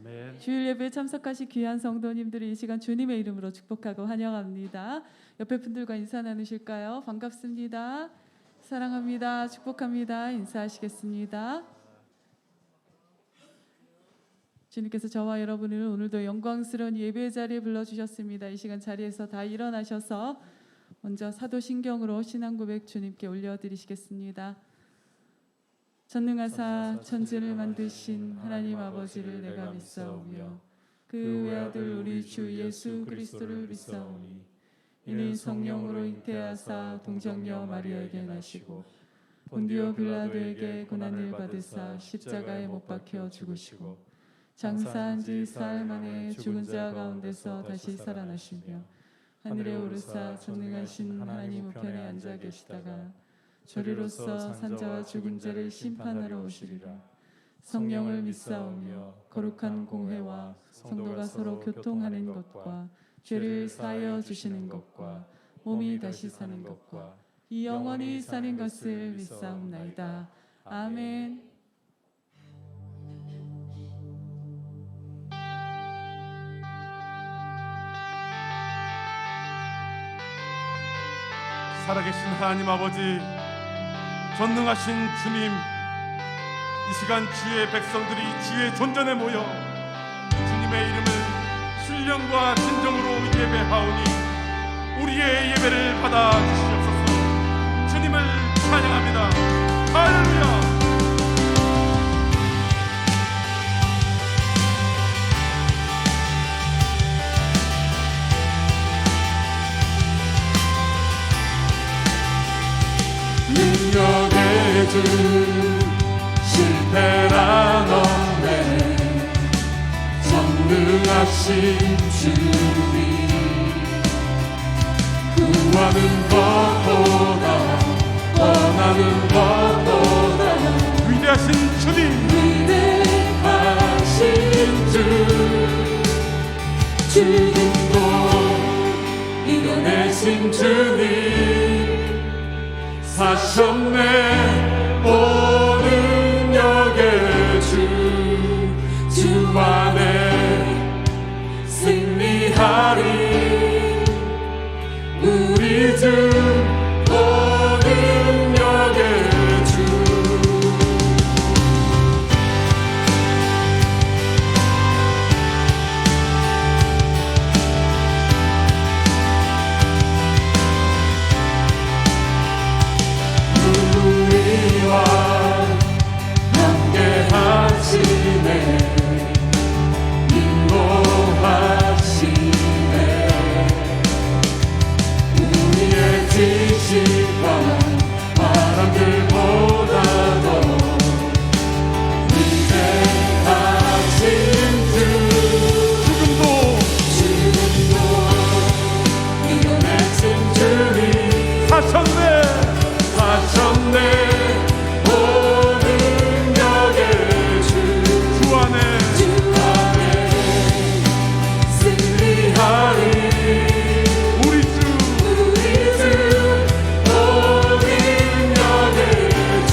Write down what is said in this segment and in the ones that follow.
아멘. 주일 예배에 참석하신 귀한 성도님들을 이 시간 주님의 이름으로 축복하고 환영합니다. 옆에 분들과 인사 나누실까요? 반갑습니다. 사랑합니다. 축복합니다. 인사하시겠습니다. 주님께서 저와 여러분을 오늘도 영광스러운 예배 자리에 불러주셨습니다. 이 시간 자리에서 다 일어나셔서 먼저 사도신경으로 신앙고백 주님께 올려드리시겠습니다. 전능하사 천지를 만드신 하나님 아버지를 내가 믿사오며 그 외아들 우리 주 예수 그리스도를 믿사오니 이는 성령으로 잉태하사 동정녀 마리아에게 나시고 본디오 빌라도에게 고난을 받으사 십자가에 못 박혀 죽으시고 장사한 지 사흘 만에 죽은 자 가운데서 다시 살아나시며 하늘에 오르사 전능하신 하나님 우편에 앉아 계시다가 저리로서 산자와 죽은 자를 심판하러 오시리라. 성령을 믿사오며 거룩한 공회와 성도가 서로 교통하는 것과 죄를 사하여 주시는 것과 몸이 다시 사는 것과 이 영원히 사는 것을 믿사옵나이다. 아멘. 살아계신 하나님 아버지, 전능하신 주님, 이 시간 주의 백성들이 주의 존전에 모여 주님의 이름을 신령과 진정으로 예배하오니 우리의 예배를 받아 주시옵소서. 주님을 찬양합니다. 할렐루야. 능력의 주 실패란 없네. 전능하신 주님 구하는 것보다 원하는 것보다 위대하신 주님, 위대하신 주 죽음도 이겨내신 주님 사셨네. 모든 역의 주 안에 승리하리. 우리 주 모든 역의 우리와 함께 하시네. 인도하시네. 우리의 지식과 바람들보다도 위대하신 죽음도 이겨내신 주님 사셨네. 모든 역의 주 안에 승리하리. 우리 주 모든 역의 주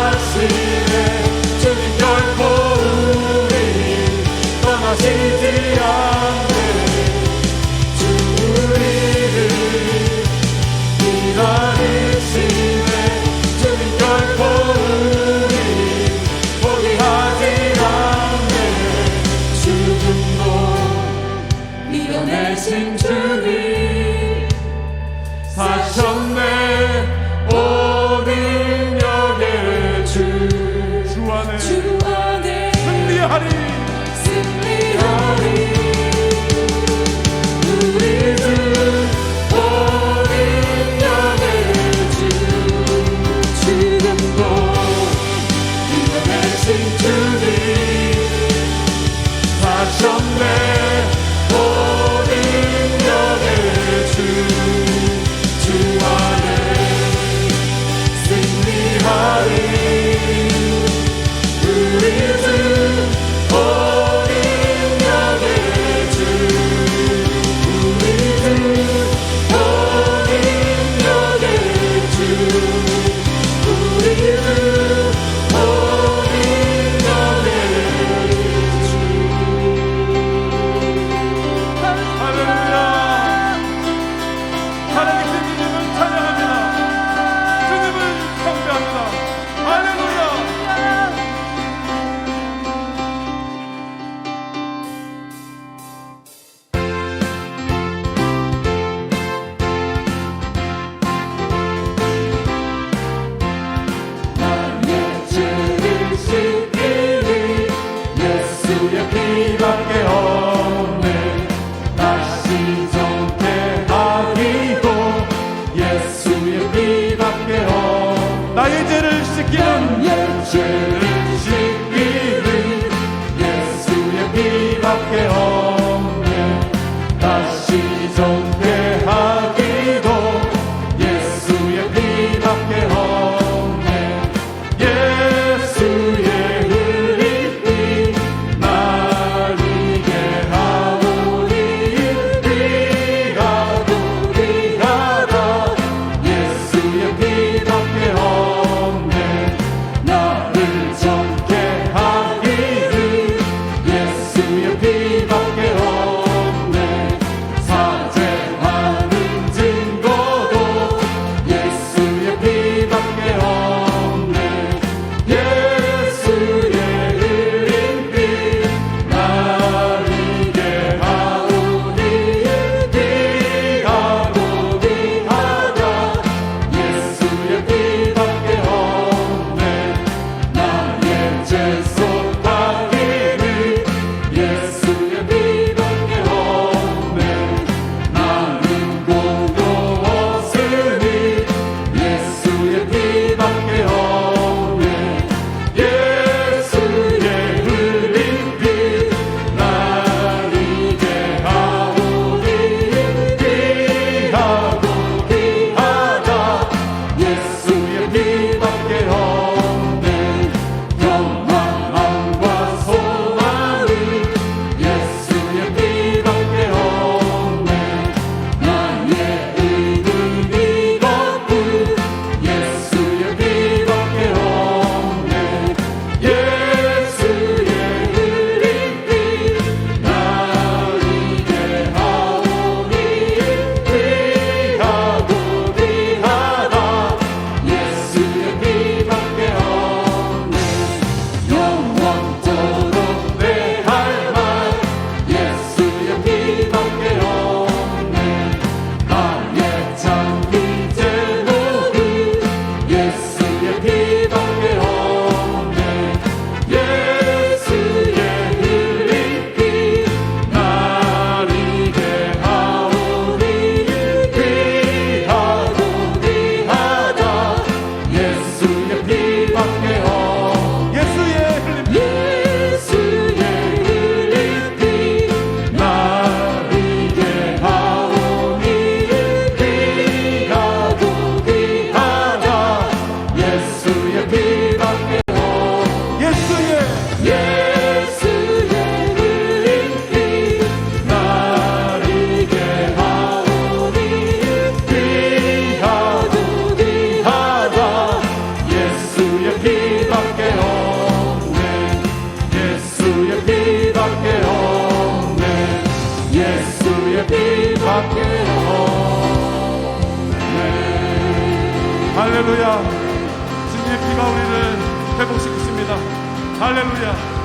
인도하시네. 주님 결코 우리 떠나시지 않네. 주 우리를 기다리시네. 주님 결코 우리 포기하지 않네. 죽음도 이겨내신 주님 사셨네. 모든 역의 주 안에 승리하리. 우리 주 모든 역의 주 죽음도 이겨내신 주님 사셨네. 모든 역의 주 안에 승리하리. 우리 할렐루야. 주님의 피가 우리를 회복시키십니다. 할렐루야.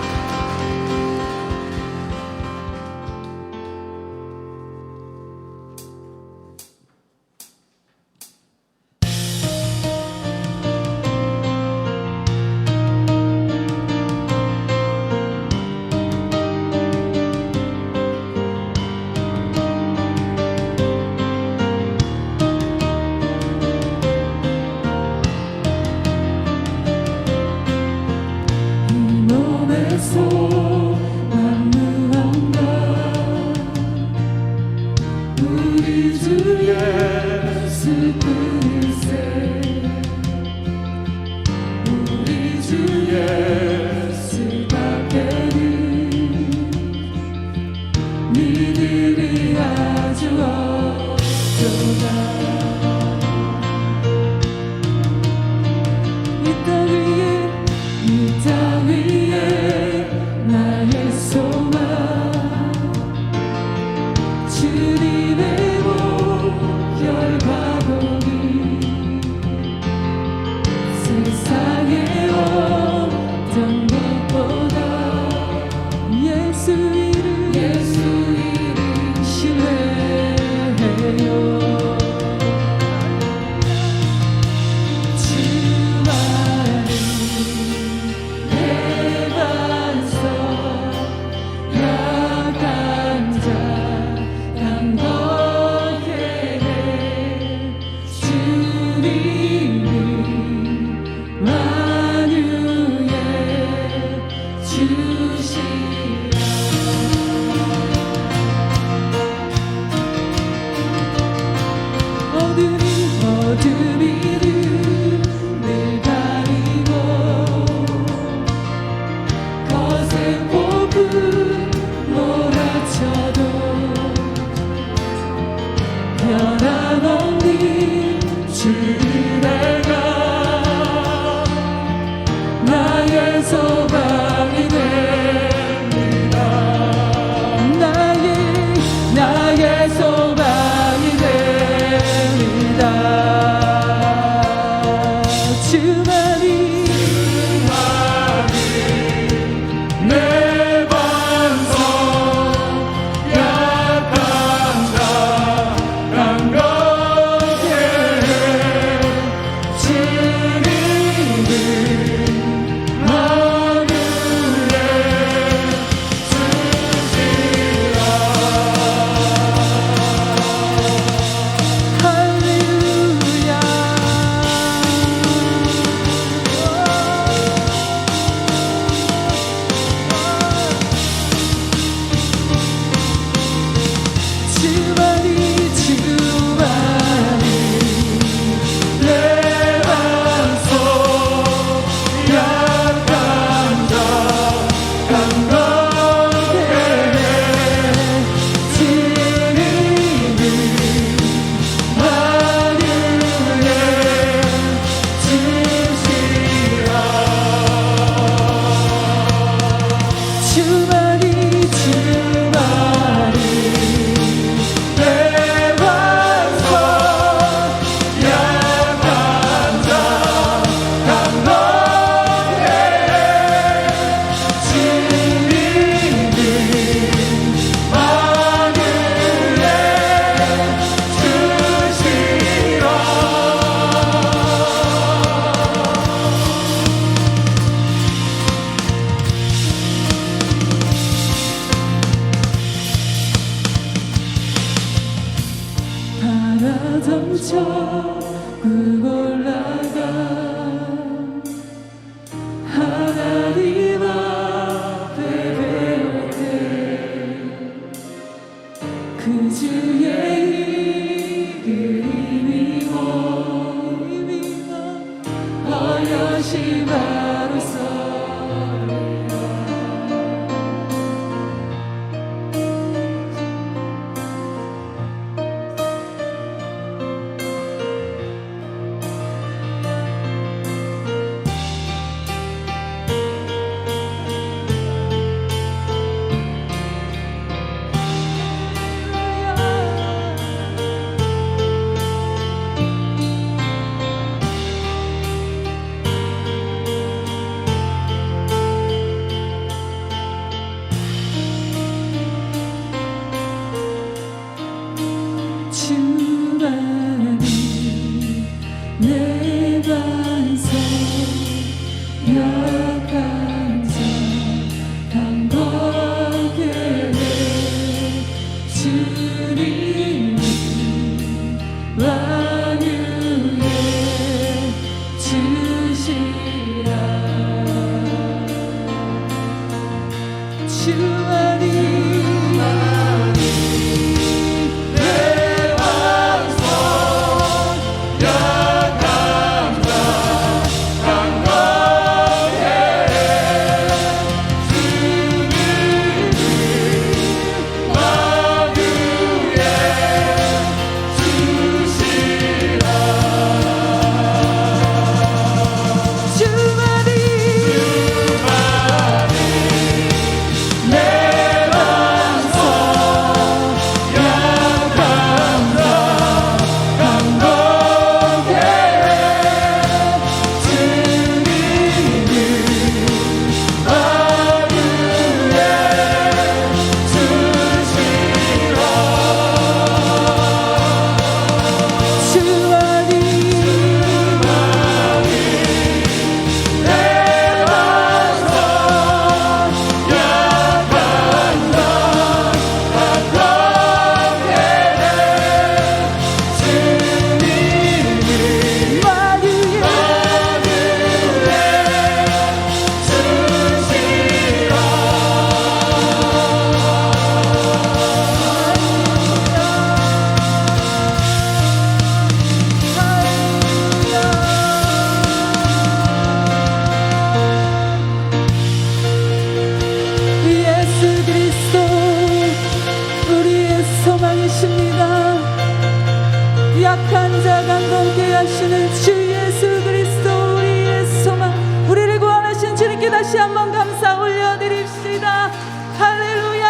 다시 한번 감사 올려드립시다. 할렐루야,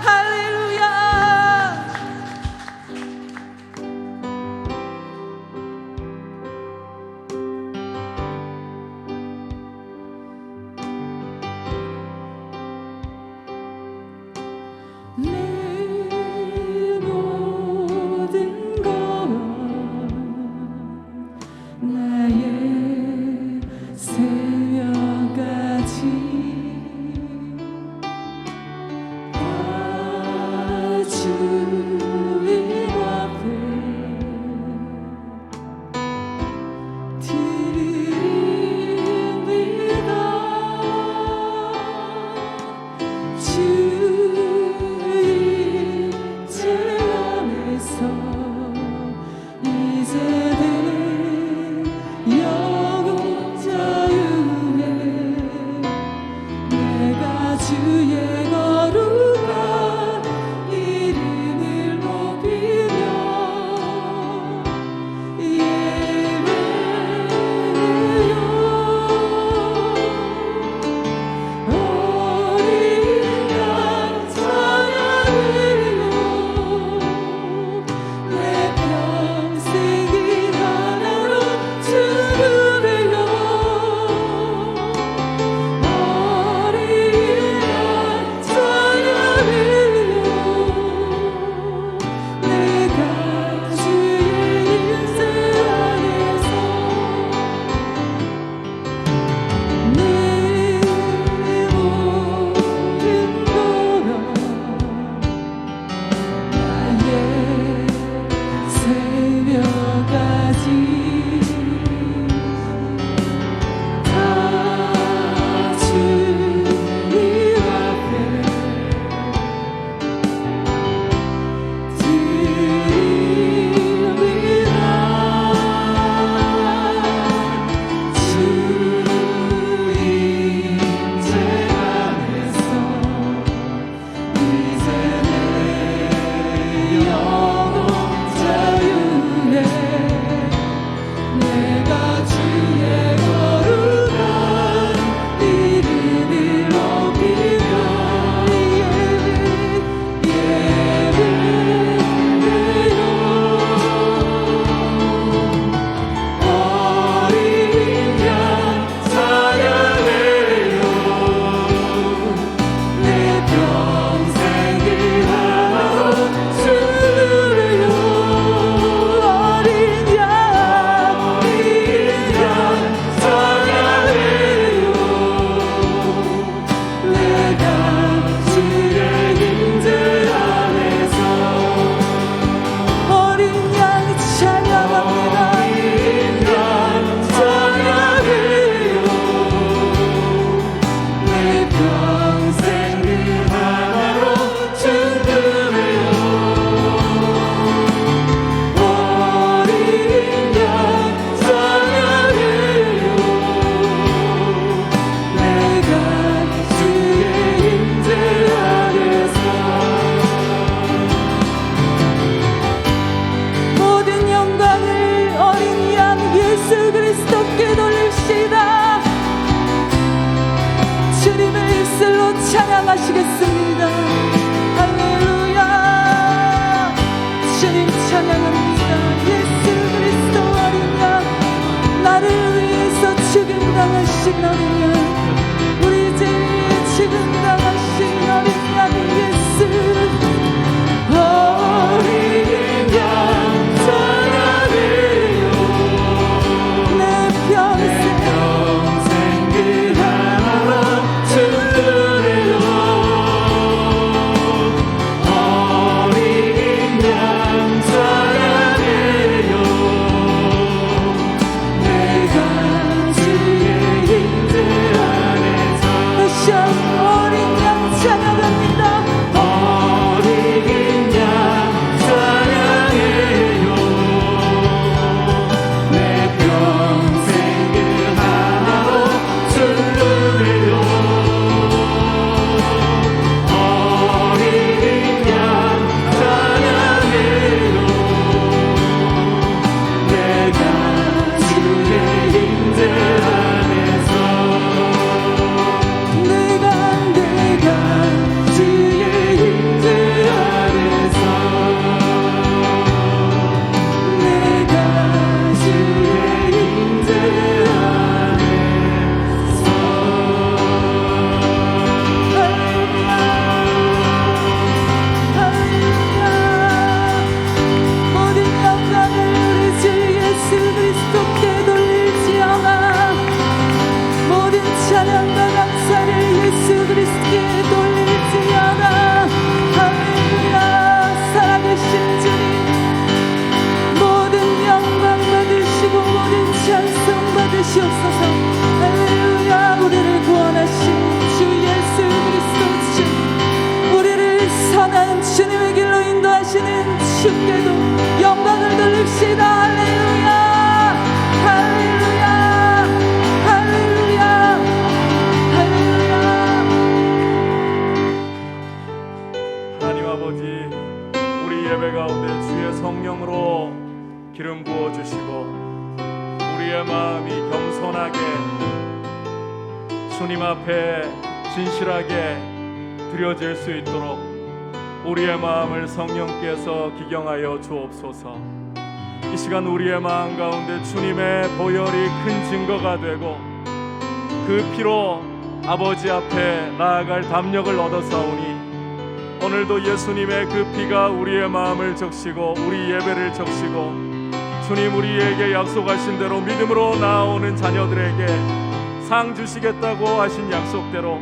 할렐루야. 내 모든 것 나의 찬양하시겠습니다. 할렐루야. 주님 찬양합니다. 예수 그리스도 어린 양, 나를 위해서 죽임당하신 어린 양, 우리 죄에 죽임당하신 어린 양 예수. 어린 양 찬양해요. 내 평생 그 하나로 주드려요. 어린 양 찬양해요. 내가 주의 임재 안에서 다시 한번 어린 양 찬양합니다. 어린 양 찬양해요. 내 평생 그 하나로 주드려요. 어린 양 찬양해요. 내가 주의 임재 안에서 내가 주의 임재 안에서 내가 주의 임재 모든 영광을 우리 주 예수 그리스도께 돌릴지어다. 모든 찬양과 감사를 예수 그리스도께 돌릴지어다. 할렐루야. 살아계신 주님, 모든 영광 받으시고 모든 찬송 받으시옵소서. 할렐루야. 우리를 구원하신 주 예수 그리스도 주, 우리를 선한 주님의 길로 인도하시는 주께도 영광을 돌립시다. 할렐루야. 할렐루야. 할렐루야. 할렐루야. 하나님 아버지, 우리 예배 가운데 주의 성령으로 기름 부어 주시고 우리의 마음이 겸손하게 주님 앞에 진실하게 드려질 수 있도록 우리의 마음을 성령께서 기경하여 주옵소서. 이 시간 우리의 마음 가운데 주님의 보혈이 큰 증거가 되고 그 피로 아버지 앞에 나아갈 담력을 얻어사오니 오늘도 예수님의 그 피가 우리의 마음을 적시고 우리 예배를 적시고 주님 우리에게 약속하신 대로 믿음으로 나아오는 자녀들에게 상 주시겠다고 하신 약속대로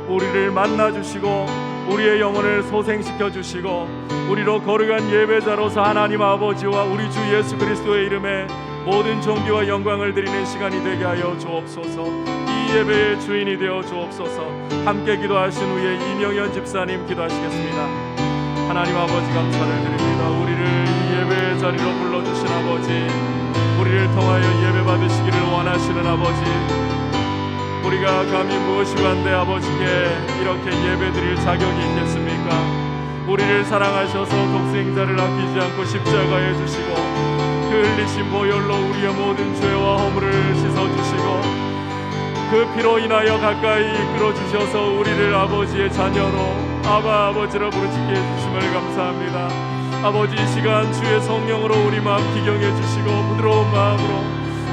우리를 만나 주시고 우리의 영혼을 소생시켜 주시고 우리로 거룩한 예배자로서 하나님 아버지와 우리 주 예수 그리스도의 이름에 모든 존귀와 영광을 드리는 시간이 되게 하여 주옵소서. 이 예배의 주인이 되어 주옵소서. 함께 기도하신 후에 이명현 집사님 기도하시겠습니다. 하나님 아버지 감사를 드립니다. 우리를 이 예배의 자리로 불러주신 아버지, 우리를 통하여 예배 받으시기를 원하시는 아버지, 우리가 감히 무엇이 반대 아버지께 이렇게 예배드릴 자격이 있겠습니까? 우리를 사랑하셔서 독생자를 아끼지 않고 십자가에 주시고 그 흘리신 보혈로 우리의 모든 죄와 허물을 씻어주시고 그 피로 인하여 가까이 이끌어주셔서 우리를 아버지의 자녀로 아바 아버지라 부르짖게 해주심을 감사합니다. 아버지, 이 시간 주의 성령으로 우리 마음 기경해 주시고 부드러운 마음으로,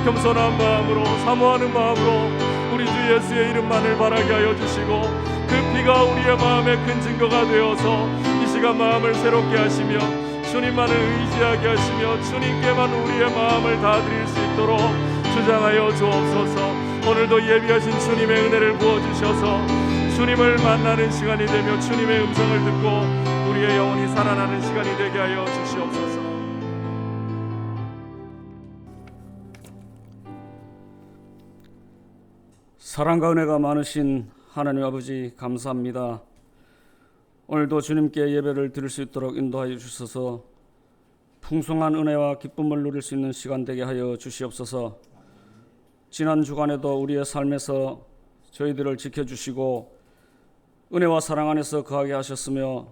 겸손한 마음으로, 사모하는 마음으로 우리 주 예수의 이름만을 바라게 하여 주시고 그 피가 우리의 마음에 큰 증거가 되어서 이 시간 마음을 새롭게 하시며 주님만을 의지하게 하시며 주님께만 우리의 마음을 다 드릴 수 있도록 주장하여 주옵소서. 오늘도 예비하신 주님의 은혜를 부어주셔서 주님을 만나는 시간이 되며 주님의 음성을 듣고 우리의 영혼이 살아나는 시간이 되게 하여 주시옵소서. 사랑과 은혜가 많으신 하나님 아버지 감사합니다. 오늘도 주님께 예배를 드릴 수 있도록 인도하여 주셔서 풍성한 은혜와 기쁨을 누릴 수 있는 시간 되게 하여 주시옵소서. 지난 주간에도 우리의 삶에서 저희들을 지켜주시고 은혜와 사랑 안에서 거하게 하셨으며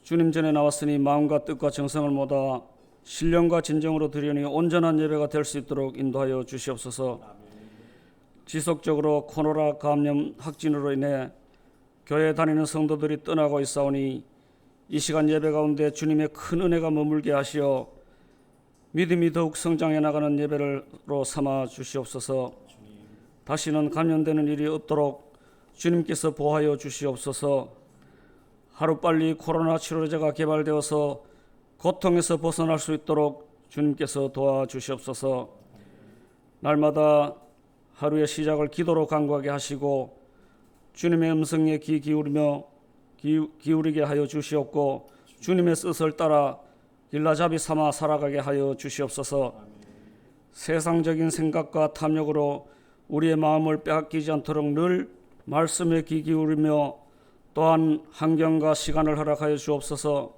주님 전에 나왔으니 마음과 뜻과 정성을 모아 신령과 진정으로 드리니 온전한 예배가 될 수 있도록 인도하여 주시옵소서. 지속적으로 코로나 감염 확진으로 인해 교회 다니는 성도들이 떠나고 있사오니 이 시간 예배 가운데 주님의 큰 은혜가 머물게 하시어 믿음이 더욱 성장해 나가는 예배로 삼아 주시옵소서. 다시는 감염되는 일이 없도록 주님께서 보호하여 주시옵소서. 하루빨리 코로나 치료제가 개발되어서 고통에서 벗어날 수 있도록 주님께서 도와주시옵소서. 날마다 하루의 시작을 기도로 간구하게 하시고 주님의 음성에 기울이게 하여 주시옵고 주님의 뜻을 따라 길라잡이 삼아 살아가게 하여 주시옵소서. 세상적인 생각과 탐욕으로 우리의 마음을 빼앗기지 않도록 늘 말씀에 귀 기울이며 또한 환경과 시간을 허락하여 주옵소서.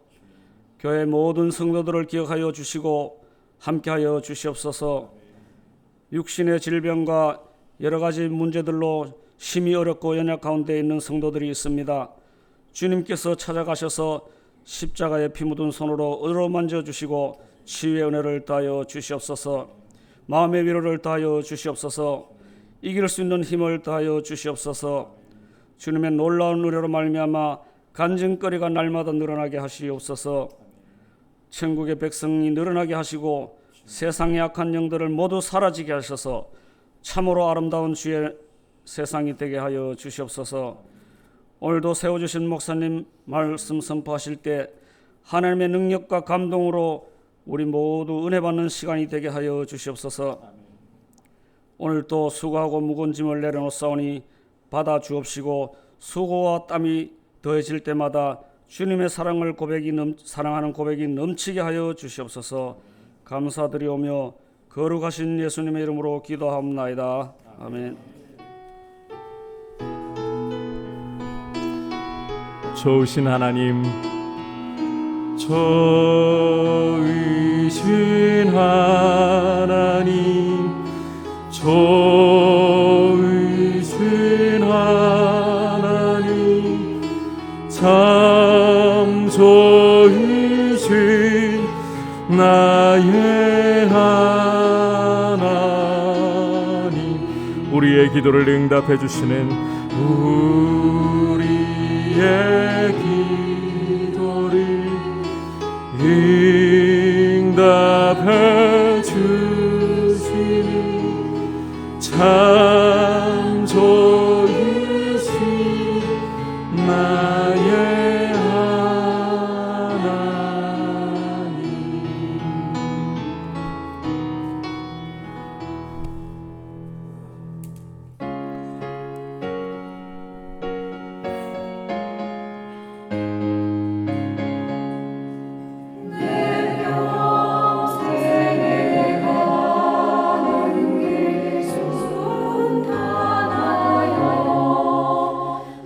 교회 모든 성도들을 기억하여 주시고 함께하여 주시옵소서. 육신의 질병과 여러 가지 문제들로 심히 어렵고 연약 가운데 있는 성도들이 있습니다. 주님께서 찾아가셔서 십자가에 피 묻은 손으로 어루만져 주시고 치유의 은혜를 더하여 주시옵소서. 마음의 위로를 더하여 주시옵소서. 이길 수 있는 힘을 더하여 주시옵소서. 주님의 놀라운 은혜로 말미암아 간증거리가 날마다 늘어나게 하시옵소서. 천국의 백성이 늘어나게 하시고 세상의 악한 영들을 모두 사라지게 하셔서 참으로 아름다운 주의 세상이 되게 하여 주시옵소서. 오늘도 세워주신 목사님 말씀 선포하실 때 하나님의 능력과 감동으로 우리 모두 은혜 받는 시간이 되게 하여 주시옵소서. 오늘도 수고하고 무거운 짐을 내려놓사오니 받아 주옵시고 수고와 땀이 더해질 때마다 주님의 사랑하는 고백이 넘치게 하여 주시옵소서. 감사드리오며 거룩하신 예수님의 이름으로 기도하옵나이다. 아멘. 좋으신 하나님, 좋으신 하나님, 좋으신 하나님, 참 좋으신 나의 하나님. 우리의 기도를 응답해 주시는 우리의 기도를 응답해 주시는 참 좋으신 나의 하나님.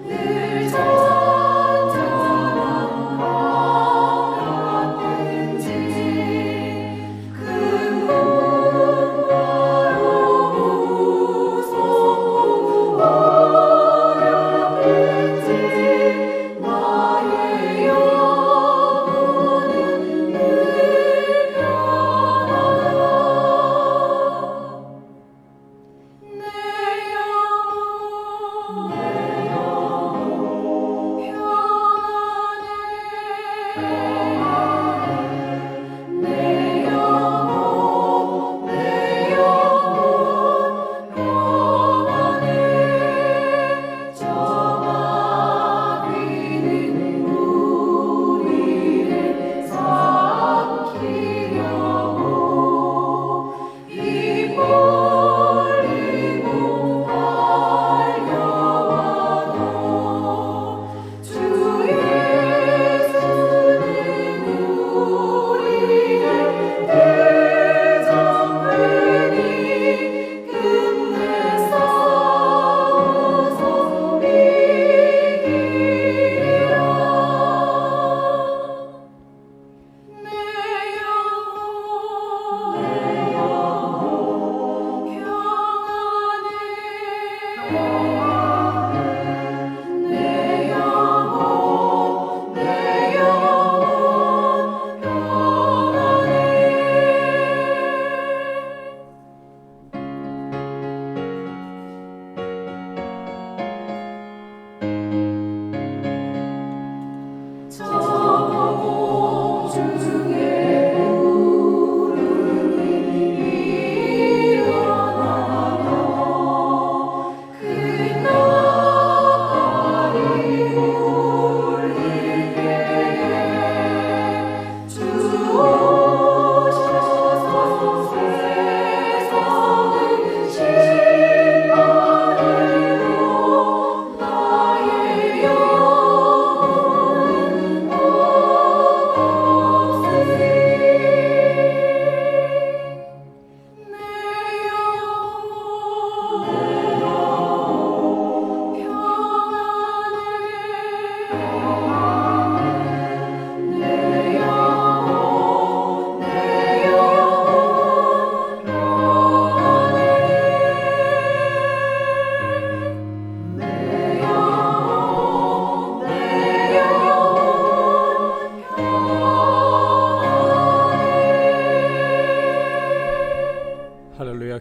늘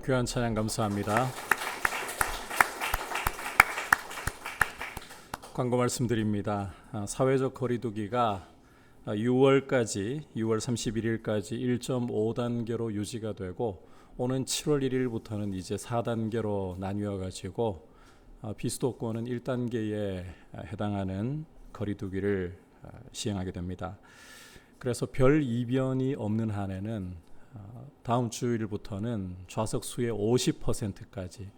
귀한 찬양 감사합니다. 광고 말씀드립니다. 사회적 거리두기가 6월 31일까지 1.5단계로 유지가 되고 오는 7월 1일부터는 이제 4단계로 나뉘어 가지고 비수도권은 1단계에 해당하는 거리두기를 시행하게 됩니다. 그래서 별 이변이 없는 한에는 다음 주일부터는 좌석 수의 50%까지.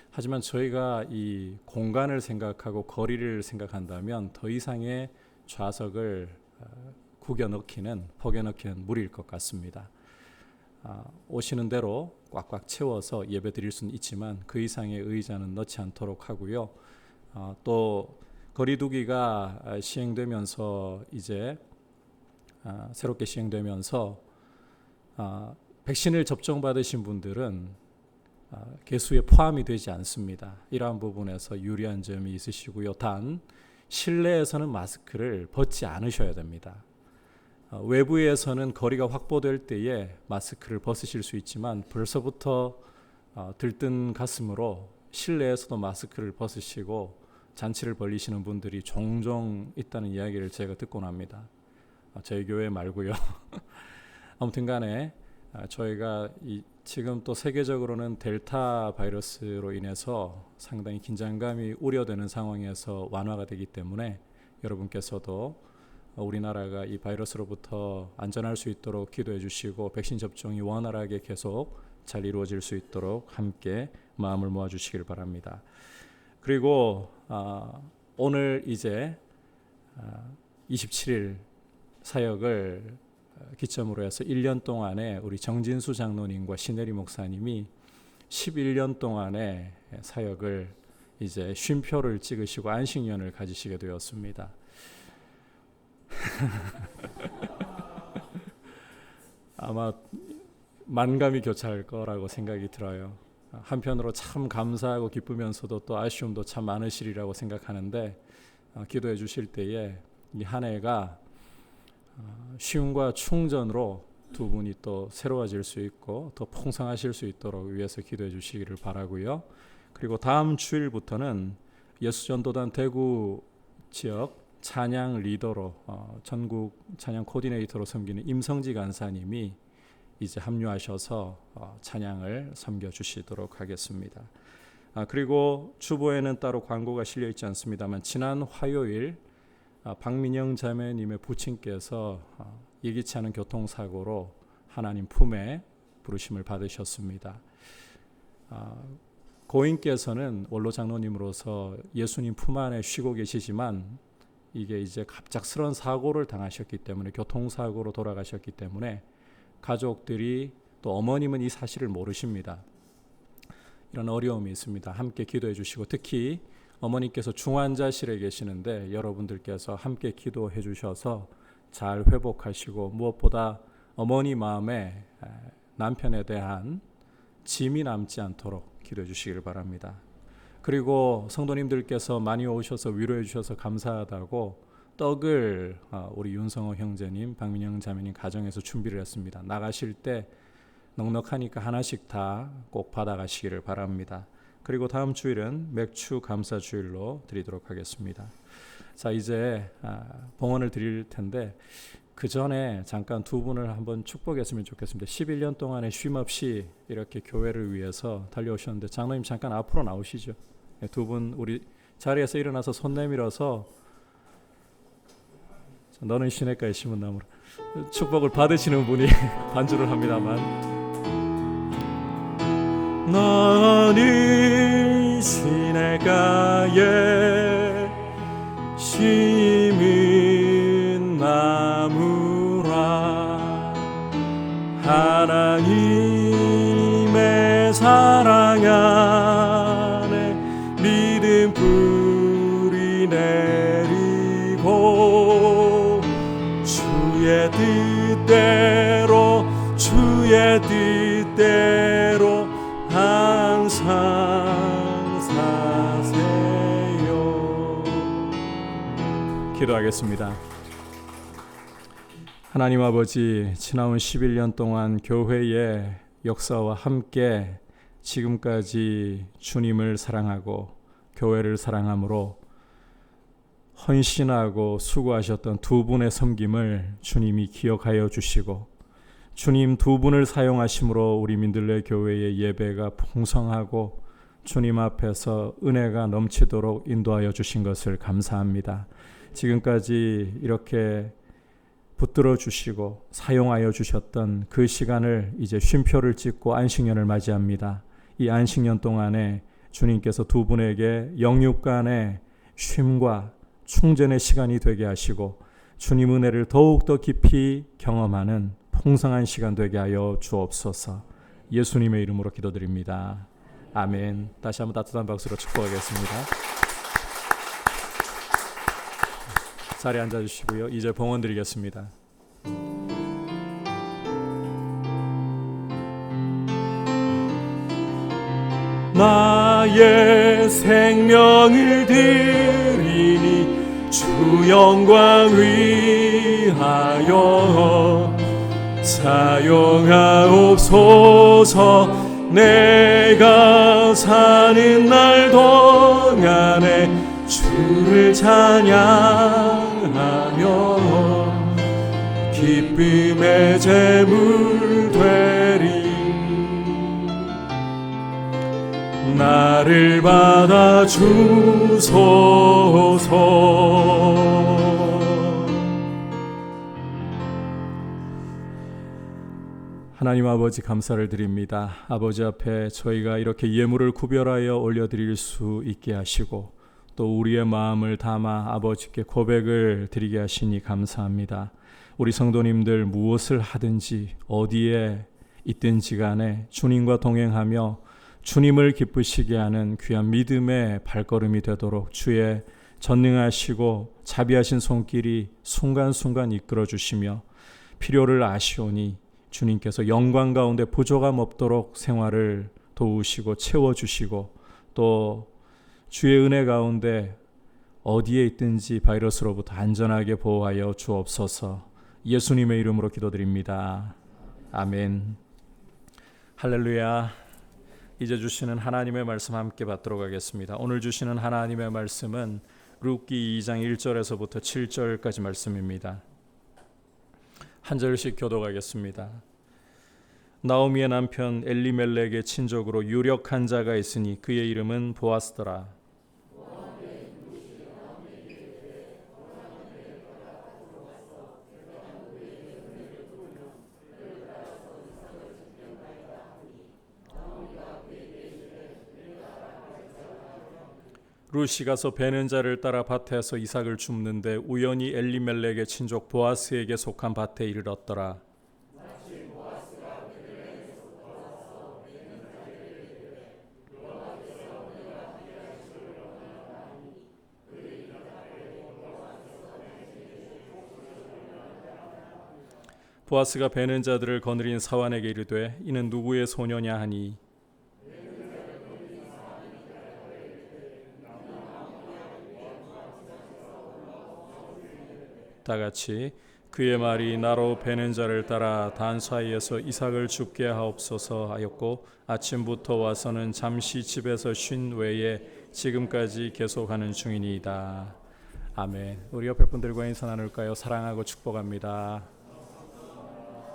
하지만 저희가 이 공간을 생각하고 거리를 생각한다면 더 이상의 좌석을 구겨 넣기는 포개 넣기는 무리일 것 같습니다. 오시는 대로 꽉꽉 채워서 예배 드릴 수는 있지만 그 이상의 의자는 넣지 않도록 하고요. 또 거리두기가 시행되면서 이제 새롭게 시행되면서 백신을 접종받으신 분들은 개수에 포함이 되지 않습니다. 이러한 부분에서 유리한 점이 있으시고요. 단 실내에서는 마스크를 벗지 않으셔야 됩니다. 외부에서는 거리가 확보될 때에 마스크를 벗으실 수 있지만 벌써부터 들뜬 가슴으로 실내에서도 마스크를 벗으시고 잔치를 벌이시는 분들이 종종 있다는 이야기를 제가 듣곤 합니다. 저희 교회 말고요. 아무튼 간에 저희가 지금 또 세계적으로는 델타 바이러스로 인해서 상당히 긴장감이 우려되는 상황에서 완화가 되기 때문에 여러분께서도 우리나라가 이 바이러스로부터 안전할 수 있도록 기도해 주시고 백신 접종이 원활하게 계속 잘 이루어질 수 있도록 함께 마음을 모아 주시길 바랍니다. 그리고 오늘 이제 27일 사역을 기점으로 해서 1년 동안에 우리 정진수 장로님과 신혜리 목사님이 11년 동안의 사역을 이제 쉼표를 찍으시고 안식년을 가지시게 되었습니다. 아마 만감이 교차할 거라고 생각이 들어요. 한편으로 참 감사하고 기쁘면서도 또 아쉬움도 참 많으시리라고 생각하는데 기도해 주실 때에 이 한 해가 쉼과 충전으로 두 분이 또 새로워질 수 있고 더 풍성하실 수 있도록 위해서 기도해 주시기를 바라고요. 그리고 다음 주일부터는 예수전도단 대구 지역 찬양 리더로 전국 찬양 코디네이터로 섬기는 임성지 간사님이 이제 합류하셔서 찬양을 섬겨주시도록 하겠습니다. 그리고 주보에는 따로 광고가 실려 있지 않습니다만 지난 화요일 박민영 자매님의 부친께서 예기치 않은 교통사고로 하나님 품에 부르심을 받으셨습니다. 고인께서는 원로 장로님으로서 예수님 품 안에 쉬고 계시지만 이게 이제 갑작스러운 사고를 당하셨기 때문에 교통사고로 돌아가셨기 때문에 가족들이 또 어머님은 이 사실을 모르십니다. 이런 어려움이 있습니다. 함께 기도해 주시고 특히 어머니께서 중환자실에 계시는데 여러분들께서 함께 기도해 주셔서 잘 회복하시고 무엇보다 어머니 마음에 남편에 대한 짐이 남지 않도록 기도해 주시길 바랍니다. 그리고 성도님들께서 많이 오셔서 위로해 주셔서 감사하다고 떡을 우리 윤성호 형제님, 박민영 자매님 가정에서 준비를 했습니다. 나가실 때 넉넉하니까 하나씩 다 꼭 받아가시기를 바랍니다. 그리고 다음 주일은 맥주 감사 주일로 드리도록 하겠습니다. 자, 이제 봉헌을 드릴 텐데 그 전에 잠깐 두 분을 한번 축복했으면 좋겠습니다. 11년 동안에 쉼 없이 이렇게 교회를 위해서 달려오셨는데 장로님 잠깐 앞으로 나오시죠. 두 분 우리 자리에서 일어나서 손 내밀어서 너는 시냇가에 심은 나무라 축복을 받으시는 분이 반주를 합니다만 너는 시냇가에 심은 나무라 하나님의 사랑 안에 믿음 뿌리 내리고 주의 뜻대로 항상 사세요. 기도하겠습니다. 하나님 아버지, 지나온 11년 동안 교회의 역사와 함께 지금까지 주님을 사랑하고 교회를 사랑함으로 헌신하고 수고하셨던 두 분의 섬김을 주님이 기억하여 주시고 주님 두 분을 사용하심으로 우리 민들레 교회의 예배가 풍성하고 주님 앞에서 은혜가 넘치도록 인도하여 주신 것을 감사합니다. 지금까지 이렇게 붙들어 주시고 사용하여 주셨던 그 시간을 이제 쉼표를 찍고 안식년을 맞이합니다. 이 안식년 동안에 주님께서 두 분에게 영육 간의 쉼과 충전의 시간이 되게 하시고 주님 은혜를 더욱더 깊이 경험하는 풍성한 시간 되게 하여 주옵소서. 예수님의 이름으로 기도드립니다. 아멘. 다시 한번 따뜻한 박수로 축복하겠습니다. 자리에 앉아주시고요. 이제 봉헌 드리겠습니다. 나의 생명을 드리니 주 영광 위하여 사용하옵소서. 내가 사는 날 동안에 주를 찬양하며 기쁨의 제물 되리. 나를 받아 주소서. 하나님 아버지 감사를 드립니다. 아버지 앞에 저희가 이렇게 예물을 구별하여 올려드릴 수 있게 하시고 또 우리의 마음을 담아 아버지께 고백을 드리게 하시니 감사합니다. 우리 성도님들 무엇을 하든지 어디에 있든지 간에 주님과 동행하며 주님을 기쁘시게 하는 귀한 믿음의 발걸음이 되도록 주의 전능하시고 자비하신 손길이 순간순간 이끌어 주시며 필요를 아시오니 주님께서 영광 가운데 부족함 없도록 생활을 도우시고 채워주시고 또 주의 은혜 가운데 어디에 있든지 바이러스로부터 안전하게 보호하여 주옵소서. 예수님의 이름으로 기도드립니다. 아멘. 할렐루야. 이제 주시는 하나님의 말씀 함께 받도록 하겠습니다. 오늘 주시는 하나님의 말씀은 룻기 2장 1절에서부터 7절까지 말씀입니다. 한 절씩 교독하겠습니다. 나오미의 남편 엘리멜렉의 친족으로 유력한 자가 있으니 그의 이름은 보아스더라. 룻이 가서 베는 자를 따라 밭에서 이삭을 줍는데 우연히 엘리멜렉의 친족 보아스에게 속한 밭에 이르렀더라. 보아스가 베는 자들을 거느린 사환에게 이르되 이는 누구의 소녀냐 하니 다같이 그의 말이 나로 베는 자를 따라 단 사이에서 이삭을 줍게 하옵소서 하였고 아침부터 와서는 잠시 집에서 쉰 외에 지금까지 계속하는 중이니이다. 아멘. 우리 옆에 분들과 인사 나눌까요? 사랑하고 축복합니다.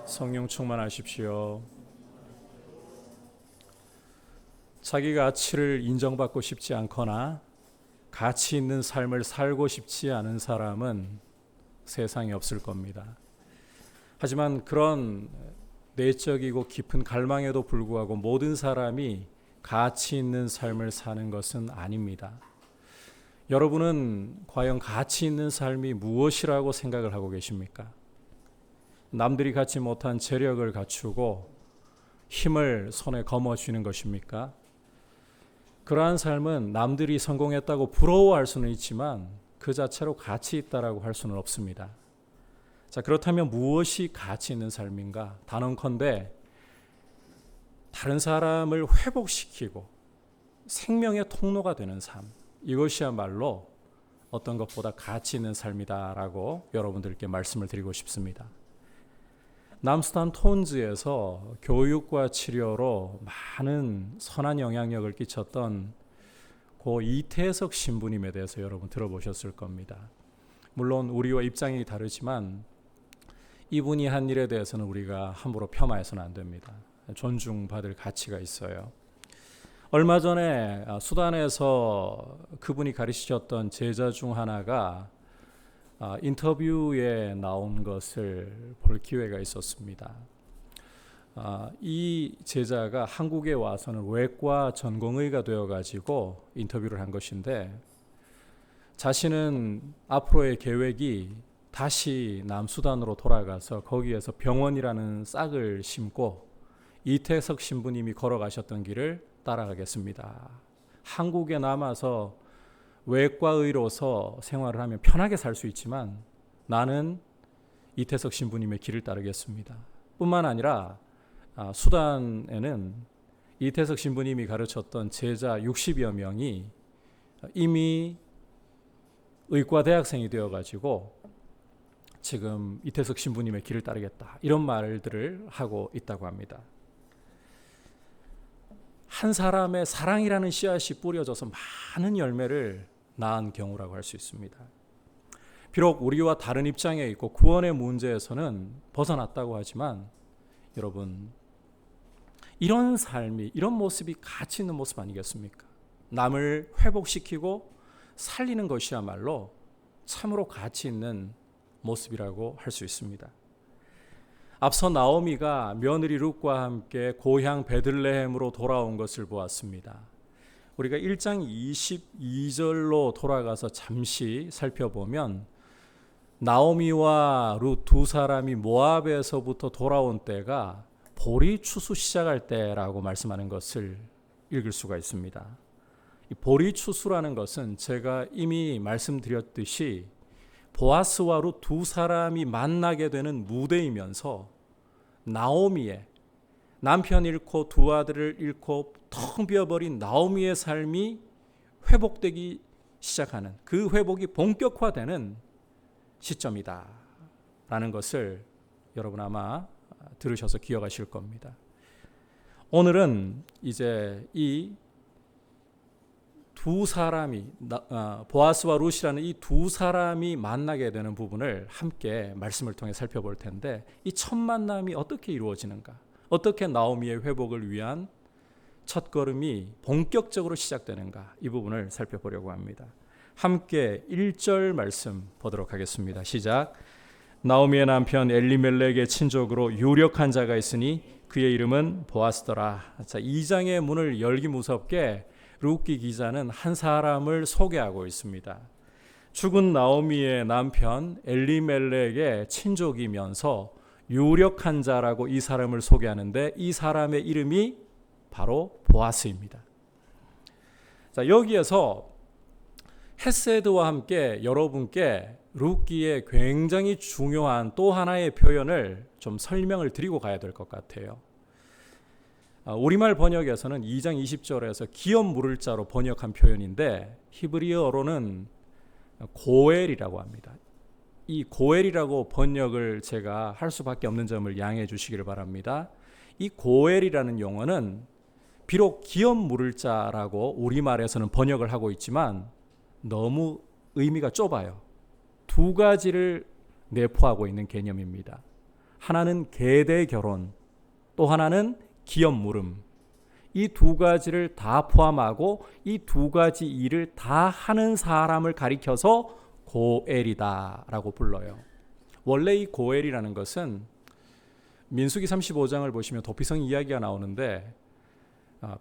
성령 충만하십시오. 자기 가치를 인정받고 싶지 않거나 가치 있는 삶을 살고 싶지 않은 사람은 세상에 없을 겁니다. 하지만 그런 내적이고 깊은 갈망에도 불구하고 모든 사람이 가치 있는 삶을 사는 것은 아닙니다. 여러분은 과연 가치 있는 삶이 무엇이라고 생각을 하고 계십니까? 남들이 갖지 못한 재력을 갖추고 힘을 손에 거머쥐는 것입니까? 그러한 삶은 남들이 성공했다고 부러워할 수는 있지만 그 자체로 가치 있다라고 할 수는 없습니다. 자, 그렇다면 무엇이 가치 있는 삶인가? 단언컨대 다른 사람을 회복시키고 생명의 통로가 되는 삶, 이것이야말로 어떤 것보다 가치 있는 삶이다라고 여러분들께 말씀을 드리고 싶습니다. 남수단 톤즈에서 교육과 치료로 많은 선한 영향력을 끼쳤던 고 이태석 신부님에 대해서 여러분 들어보셨을 겁니다. 물론 우리와 입장이 다르지만 이분이 한 일에 대해서는 우리가 함부로 폄하해서는 안 됩니다. 존중받을 가치가 있어요. 얼마 전에 수단에서 그분이 가르치셨던 제자 중 하나가 인터뷰에 나온 것을 볼 기회가 있었습니다. 이 제자가 한국에 와서는 외과 전공의가 되어가지고 인터뷰를 한 것인데, 자신은 앞으로의 계획이 다시 남수단으로 돌아가서 거기에서 병원이라는 싹을 심고 이태석 신부님이 걸어가셨던 길을 따라가겠습니다. 한국에 남아서 외과의로서 생활을 하면 편하게 살 수 있지만 나는 이태석 신부님의 길을 따르겠습니다. 뿐만 아니라 수단에는 이태석 신부님이 가르쳤던 제자 60여 명이 이미 의과대학생이 되어가지고 지금 이태석 신부님의 길을 따르겠다, 이런 말들을 하고 있다고 합니다. 한 사람의 사랑이라는 씨앗이 뿌려져서 많은 열매를 낳은 경우라고 할 수 있습니다. 비록 우리와 다른 입장에 있고 구원의 문제에서는 벗어났다고 하지만 여러분, 이런 삶이, 이런 모습이 가치 있는 모습 아니겠습니까? 남을 회복시키고 살리는 것이야말로 참으로 가치 있는 모습이라고 할 수 있습니다. 앞서 나오미가 며느리 룻과 함께 고향 베들레헴으로 돌아온 것을 보았습니다. 우리가 1장 22절로 돌아가서 잠시 살펴보면 나오미와 룻 두 사람이 모압에서부터 돌아온 때가 보리 추수 시작할 때라고 말씀하는 것을 읽을 수가 있습니다. 이 보리 추수라는 것은 제가 이미 말씀드렸듯이 보아스와 룻 두 사람이 만나게 되는 무대이면서 나오미의 남편 잃고 두 아들을 잃고 텅 비어버린 나오미의 삶이 회복되기 시작하는, 그 회복이 본격화되는 시점이다 라는 것을 여러분 아마 들으셔서 기억하실 겁니다. 오늘은 이제 이 두 사람이 보아스와 룻이라는 이 두 사람이 만나게 되는 부분을 함께 말씀을 통해 살펴볼 텐데, 이 첫 만남이 어떻게 이루어지는가, 어떻게 나오미의 회복을 위한 첫 걸음이 본격적으로 시작되는가, 이 부분을 살펴보려고 합니다. 함께 1절 말씀 보도록 하겠습니다. 시작. 나오미의 남편 엘리멜렉의 친족으로 유력한 자가 있으니 그의 이름은 보아스더라. 자, 2장의 문을 열기 무섭게 룻기 기자는 한 사람을 소개하고 있습니다. 죽은 나오미의 남편 엘리멜렉의 친족이면서 유력한 자라고 이 사람을 소개하는데, 이 사람의 이름이 바로 보아스입니다. 자, 여기에서 헤세드와 함께 여러분께 룻기의 굉장히 중요한 또 하나의 표현을 좀 설명을 드리고 가야 될 것 같아요. 우리말 번역에서는 2장 20절에서 기업 물을 자로 번역한 표현인데, 히브리어로는 고엘이라고 합니다. 이 고엘이라고 번역을 제가 할 수밖에 없는 점을 양해해 주시기를 바랍니다. 이 고엘이라는 용어는 비록 기업 물을 자라고 우리말에서는 번역을 하고 있지만 너무 의미가 좁아요. 두 가지를 내포하고 있는 개념입니다. 하나는 계대 결혼, 또 하나는 기업 물음. 이 두 가지를 다 포함하고 이 두 가지 일을 다 하는 사람을 가리켜서 고엘이다라고 불러요. 원래 이 고엘이라는 것은 민수기 35장을 보시면 도피성 이야기가 나오는데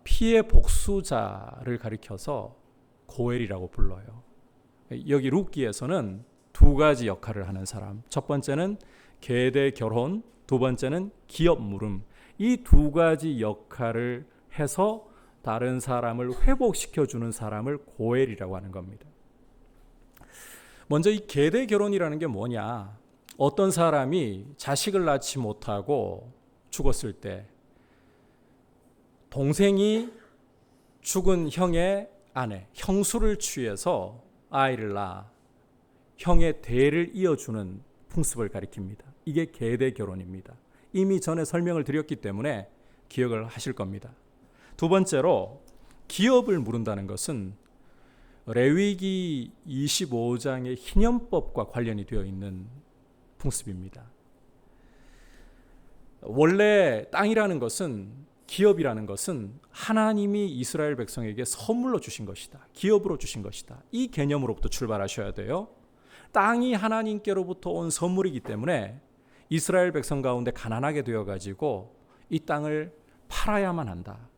피해 복수자를 가리켜서 고엘이라고 불러요. 여기 룻기에서는 두 가지 역할을 하는 사람, 첫 번째는 계대 결혼, 두 번째는 기업 물음, 이 두 가지 역할을 해서 다른 사람을 회복시켜주는 사람을 고엘이라고 하는 겁니다. 먼저 이 계대 결혼이라는 게 뭐냐? 어떤 사람이 자식을 낳지 못하고 죽었을 때 동생이 죽은 형의 아내, 형수를 취해서 아이를 낳아 형의 대를 이어주는 풍습을 가리킵니다. 이게 계대 결혼입니다. 이미 전에 설명을 드렸기 때문에 기억을 하실 겁니다. 두 번째로 기업을 물은다는 것은 레위기 25장의 희년법과 관련이 되어 있는 풍습입니다. 원래 땅이라는 것은, 기업이라는 것은 하나님이 이스라엘 백성에게 선물로 주신 것이다. 기업으로 주신 것이다. 이 개념으로부터 출발하셔야 돼요. 땅이 하나님께로부터 온 선물이기 때문에 이스라엘 백성 가운데 가난하게 되어가지고 이 땅을 팔아야만 한다.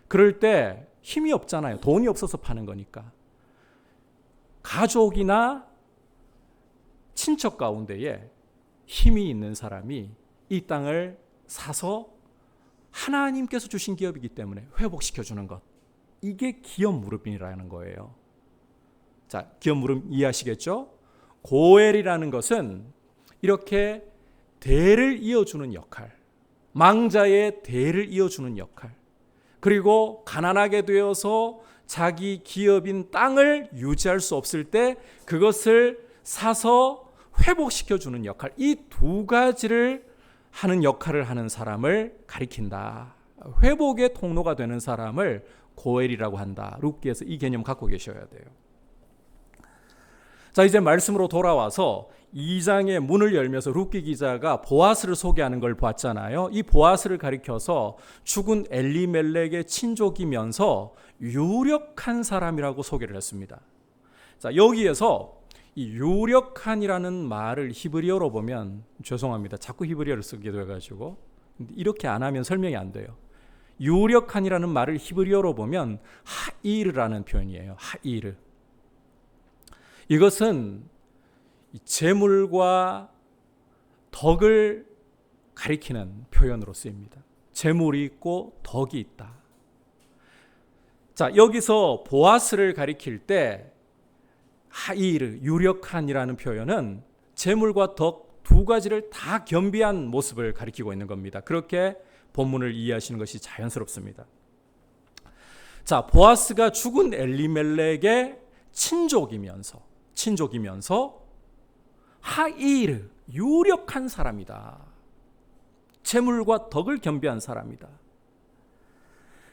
그럴 때 힘이 없잖아요. 돈이 없어서 파는 거니까. 가족이나 친척 가운데에 힘이 있는 사람이 이 땅을 사서 하나님께서 주신 기업이기 때문에 회복시켜주는 것. 이게 기업 무릎이라는 거예요. 자, 기업 무릎 이해하시겠죠? 고엘이라는 것은 이렇게 대를 이어주는 역할, 망자의 대를 이어주는 역할, 그리고 가난하게 되어서 자기 기업인 땅을 유지할 수 없을 때 그것을 사서 회복시켜주는 역할, 이 두 가지를 하는 역할을 하는 사람을 가리킨다. 회복의 통로가 되는 사람을 고엘이라고 한다. 룻기에서 이 개념 갖고 계셔야 돼요. 자, 이제 말씀으로 돌아와서 2장의 문을 열면서 룻기 기자가 보아스를 소개하는 걸 봤잖아요. 이 보아스를 가리켜서 죽은 엘리멜렉의 친족이면서 유력한 사람이라고 소개를 했습니다. 자, 여기에서 이 유력한이라는 말을 히브리어로 보면, 죄송합니다. 자꾸 히브리어를 쓰게 돼가지고 이렇게 안 하면 설명이 안 돼요. 유력한이라는 말을 히브리어로 보면 하이르라는 표현이에요. 하이르. 이것은 재물과 덕을 가리키는 표현으로 쓰입니다. 재물이 있고 덕이 있다. 자, 여기서 보아스를 가리킬 때 하이르, 유력한이라는 표현은 재물과 덕 두 가지를 다 겸비한 모습을 가리키고 있는 겁니다. 그렇게 본문을 이해하시는 것이 자연스럽습니다. 자, 보아스가 죽은 엘리멜렉의 친족이면서 하이르, 유력한 사람이다. 재물과 덕을 겸비한 사람이다.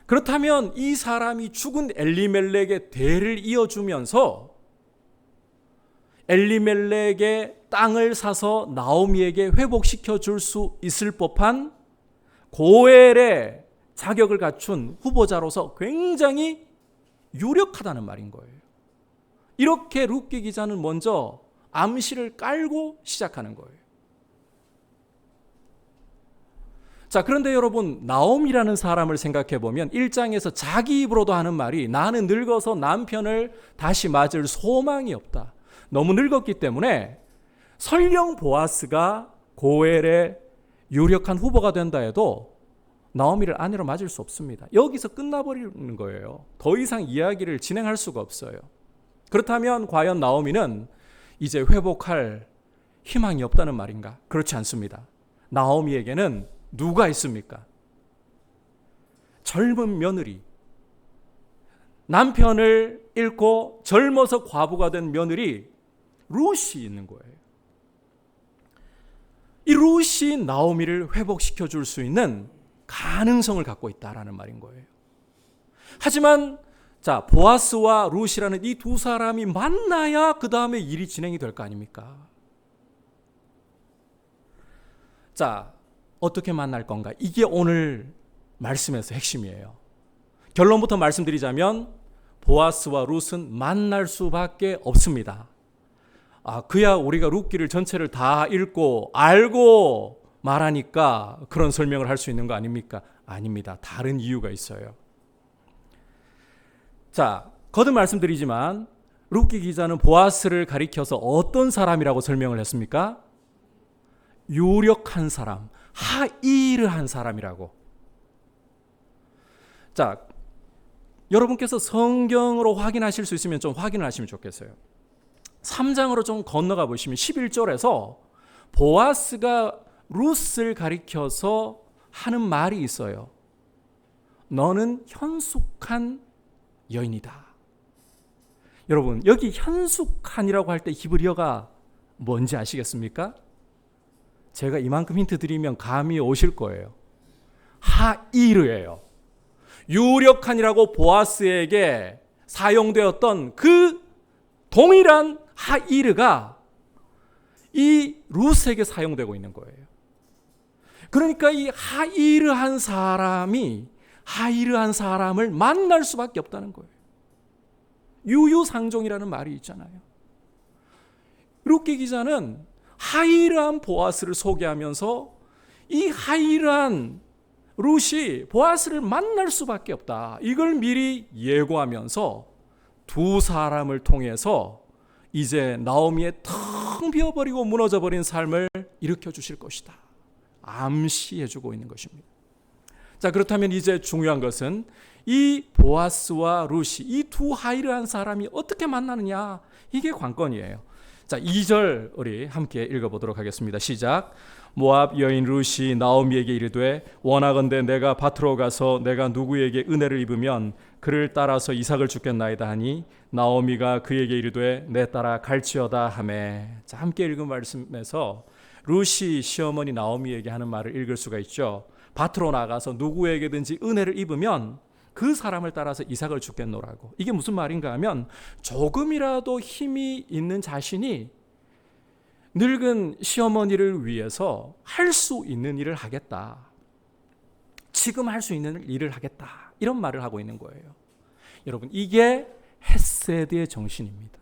그렇다면 이 사람이 죽은 엘리멜렉의 대를 이어주면서 엘리멜렉의 땅을 사서 나오미에게 회복시켜 줄 수 있을 법한 고엘의 자격을 갖춘 후보자로서 굉장히 유력하다는 말인 거예요. 이렇게 룻기 기자는 먼저 암시를 깔고 시작하는 거예요. 자, 그런데 여러분, 나옴이라는 사람을 생각해 보면 1장에서 자기 입으로도 하는 말이 나는 늙어서 남편을 다시 맞을 소망이 없다. 너무 늙었기 때문에 설령 보아스가 고엘의 유력한 후보가 된다 해도 나오미를 아내로 맞을 수 없습니다. 여기서 끝나버리는 거예요. 더 이상 이야기를 진행할 수가 없어요. 그렇다면 과연 나오미는 이제 회복할 희망이 없다는 말인가? 그렇지 않습니다. 나오미에게는 누가 있습니까? 젊은 며느리, 남편을 잃고 젊어서 과부가 된 며느리 룻이 있는 거예요. 이 룻이 나오미를 회복시켜 줄 수 있는 가능성을 갖고 있다라는 말인 거예요. 하지만 자, 보아스와 룻이라는 이 두 사람이 만나야 그 다음에 일이 진행이 될 거 아닙니까? 자, 어떻게 만날 건가? 이게 오늘 말씀에서 핵심이에요. 결론부터 말씀드리자면 보아스와 룻은 만날 수밖에 없습니다. 그야 우리가 룻기를 전체를 다 읽고 알고 말하니까 그런 설명을 할 수 있는 거 아닙니까? 아닙니다. 다른 이유가 있어요. 자, 거듭 말씀드리지만 룻기 기자는 보아스를 가리켜서 어떤 사람이라고 설명을 했습니까? 유력한 사람, 하이르한 사람이라고. 자, 여러분께서 성경으로 확인하실 수 있으면 좀 확인을 하시면 좋겠어요. 3장으로 좀 건너가 보시면 11절에서 보아스가 룻을 가리켜서 하는 말이 있어요. 너는 현숙한 여인이다. 여러분, 여기 현숙한이라고 할 때 히브리어가 뭔지 아시겠습니까? 제가 이만큼 힌트 드리면 감이 오실 거예요. 하이르예요. 유력한이라고 보아스에게 사용되었던 그 동일한 하이르가 이 룻에게 사용되고 있는 거예요. 그러니까 이 하이르한 사람이 하이르한 사람을 만날 수밖에 없다는 거예요. 유유상종이라는 말이 있잖아요. 룻기 기자는 하이르한 보아스를 소개하면서 이 하이르한 룻이 보아스를 만날 수밖에 없다. 이걸 미리 예고하면서 두 사람을 통해서 이제 나오미의 텅 비어버리고 무너져버린 삶을 일으켜 주실 것이다. 암시해주고 있는 것입니다. 자, 그렇다면 이제 중요한 것은 이 보아스와 룻이 이 두 하이르한 사람이 어떻게 만나느냐, 이게 관건이에요. 자, 2절 우리 함께 읽어보도록 하겠습니다. 시작. 모압 여인 룻이 나오미에게 이르되 원하건대 내가 밭으로 가서 내가 누구에게 은혜를 입으면 그를 따라서 이삭을 주겠나이다 하니 나오미가 그에게 이르되 내 따라 갈지어다 하매. 자, 함께 읽은 말씀에서 룻이 시어머니 나오미에게 하는 말을 읽을 수가 있죠. 밭으로 나가서 누구에게든지 은혜를 입으면 그 사람을 따라서 이삭을 주겠노라고. 이게 무슨 말인가 하면 조금이라도 힘이 있는 자신이 늙은 시어머니를 위해서 할 수 있는 일을 하겠다. 지금 할 수 있는 일을 하겠다. 이런 말을 하고 있는 거예요. 여러분, 이게 헤세드의 정신입니다.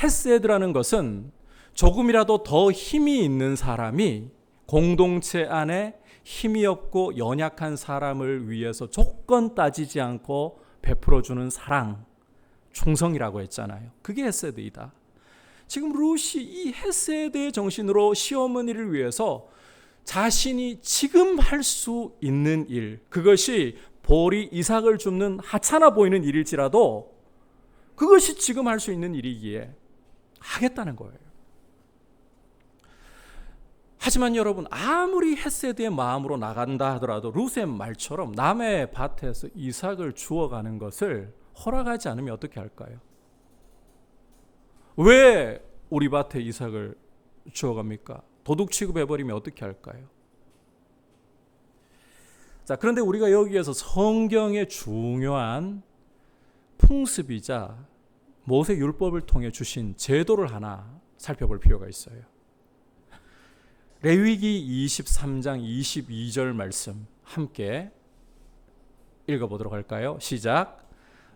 헤세드라는 것은 조금이라도 더 힘이 있는 사람이 공동체 안에 힘이 없고 연약한 사람을 위해서 조건 따지지 않고 베풀어주는 사랑, 충성이라고 했잖아요. 그게 헤세드이다. 지금 룻이 이 헤세드의 정신으로 시어머니를 위해서 자신이 지금 할 수 있는 일, 그것이 볼이 이삭을 줍는 하찮아 보이는 일일지라도 그것이 지금 할 수 있는 일이기에 하겠다는 거예요. 하지만 여러분, 아무리 헤세드의 마음으로 나간다 하더라도 룻의 말처럼 남의 밭에서 이삭을 주워가는 것을 허락하지 않으면 어떻게 할까요? 왜 우리 밭에 이삭을 주워갑니까? 도둑 취급해버리면 어떻게 할까요? 자, 그런데 우리가 여기에서 성경의 중요한 풍습이자 모세 율법을 통해 주신 제도를 하나 살펴볼 필요가 있어요. 레위기 23장 22절 말씀 함께 읽어보도록 할까요? 시작.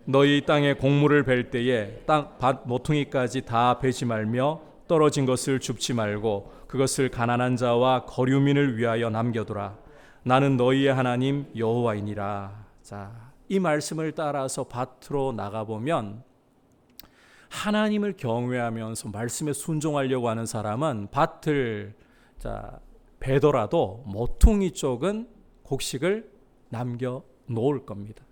너희 땅에 곡물을 벨 때에 밭 모퉁이까지 다 베지 말며 떨어진 것을 줍지 말고 그것을 가난한 자와 거류민을 위하여 남겨두라. 나는 너희의 하나님 여호와이니라. 자, 이 말씀을 따라서 밭으로 나가보면 하나님을 경외하면서 말씀에 순종하려고 하는 사람은 밭을 베더라도 모퉁이 쪽은 곡식을 남겨 놓을 겁니다.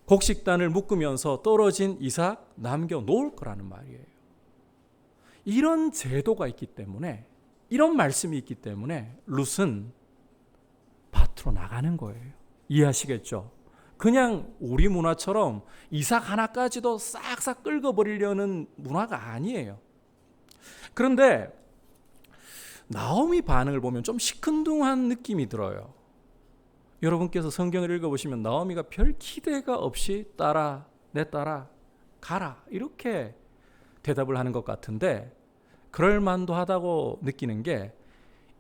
곡식단을 묶으면서 떨어진 이삭 남겨 놓을 거라는 말이에요. 이런 제도가 있기 때문에, 이런 말씀이 있기 때문에 룻은 밭으로 나가는 거예요. 이해하시겠죠? 그냥 우리 문화처럼 이삭 하나까지도 싹싹 긁어버리려는 문화가 아니에요. 그런데 나오미 반응을 보면 좀 시큰둥한 느낌이 들어요. 여러분께서 성경을 읽어보시면 나오미가 별 기대가 없이 내 따라 가라 이렇게 대답을 하는 것 같은데, 그럴 만도 하다고 느끼는 게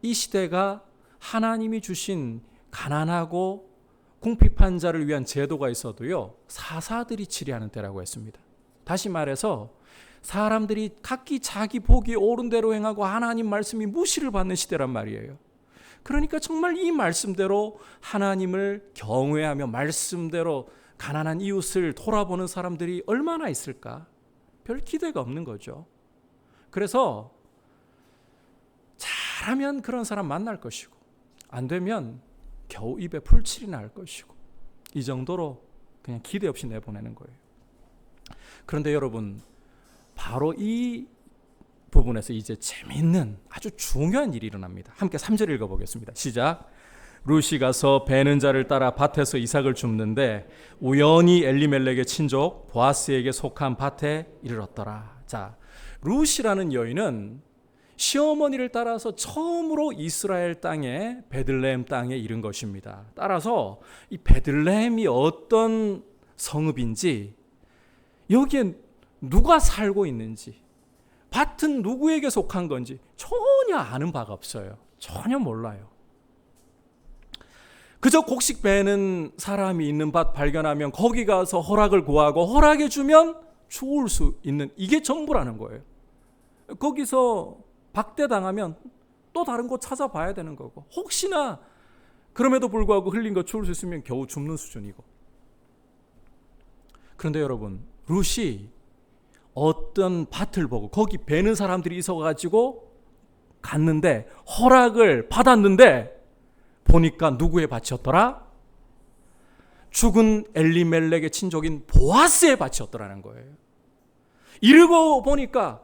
이 시대가 하나님이 주신 가난하고 궁핍한 자를 위한 제도가 있어도요, 사사들이 치리하는 때라고 했습니다. 다시 말해서 사람들이 각기 자기 보기 옳은 대로 행하고 하나님 말씀이 무시를 받는 시대란 말이에요. 그러니까 정말 이 말씀대로 하나님을 경외하며 말씀대로 가난한 이웃을 돌아보는 사람들이 얼마나 있을까? 별 기대가 없는 거죠. 그래서 잘하면 그런 사람 만날 것이고 안 되면 겨우 입에 풀칠이나 할 것이고, 이 정도로 그냥 기대 없이 내보내는 거예요. 그런데 여러분, 바로 이 부분에서 이제 재미있는 아주 중요한 일이 일어납니다. 함께 3절 읽어보겠습니다. 시작. 룻이 가서 베는 자를 따라 밭에서 이삭을 줍는데 우연히 엘리멜렉의 친족 보아스에게 속한 밭에 이르렀더라. 자, 룻이라는 여인은 시어머니를 따라서 처음으로 이스라엘 땅에 베들레헴 땅에 이른 것입니다. 따라서 이 베들레헴이 어떤 성읍인지, 여기에 누가 살고 있는지, 밭은 누구에게 속한 건지 전혀 아는 바가 없어요. 전혀 몰라요. 그저 곡식 베는 사람이 있는 밭 발견하면 거기 가서 허락을 구하고 허락해 주면 죽을 수 있는, 이게 전부라는 거예요. 거기서 박대당하면 또 다른 곳 찾아봐야 되는 거고, 혹시나 그럼에도 불구하고 흘린 거 죽을 수 있으면 겨우 죽는 수준이고. 그런데 여러분, 룻이 어떤 밭을 보고 거기 베는 사람들이 있어가지고 갔는데, 허락을 받았는데 보니까 누구의 밭이었더라? 죽은 엘리멜렉의 친족인 보아스의 밭이었더라는 거예요. 이르고 보니까,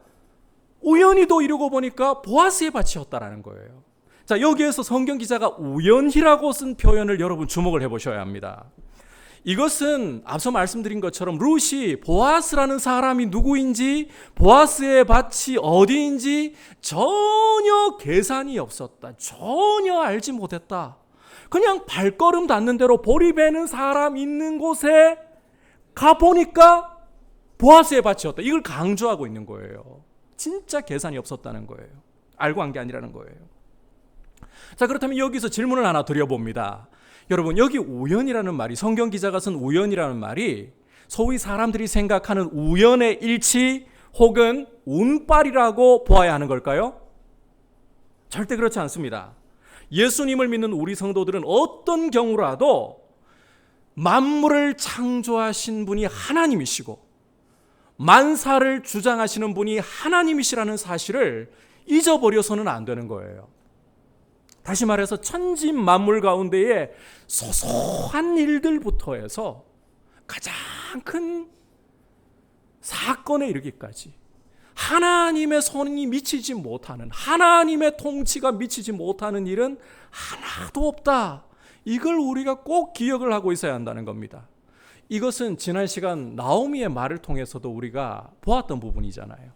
우연히도 이르고 보니까 보아스의 밭이었다라는 거예요. 자, 여기에서 성경 기자가 우연히라고 쓴 표현을 여러분 주목을 해보셔야 합니다. 이것은 앞서 말씀드린 것처럼 룻이 보아스라는 사람이 누구인지, 보아스의 밭이 어디인지 전혀 계산이 없었다. 전혀 알지 못했다. 그냥 발걸음 닿는 대로 보리 베는 사람 있는 곳에 가보니까 보아스의 밭이었다. 이걸 강조하고 있는 거예요. 진짜 계산이 없었다는 거예요. 알고 한 게 아니라는 거예요. 자, 그렇다면 여기서 질문을 하나 드려봅니다. 여러분, 여기 우연이라는 말이, 성경 기자가 쓴 우연이라는 말이 소위 사람들이 생각하는 우연의 일치 혹은 운빨이라고 보아야 하는 걸까요? 절대 그렇지 않습니다. 예수님을 믿는 우리 성도들은 어떤 경우라도 만물을 창조하신 분이 하나님이시고 만사를 주장하시는 분이 하나님이시라는 사실을 잊어버려서는 안 되는 거예요. 다시 말해서 천지 만물 가운데에 소소한 일들부터 해서 가장 큰 사건에 이르기까지 하나님의 손이 미치지 못하는, 하나님의 통치가 미치지 못하는 일은 하나도 없다. 이걸 우리가 꼭 기억을 하고 있어야 한다는 겁니다. 이것은 지난 시간 나오미의 말을 통해서도 우리가 보았던 부분이잖아요.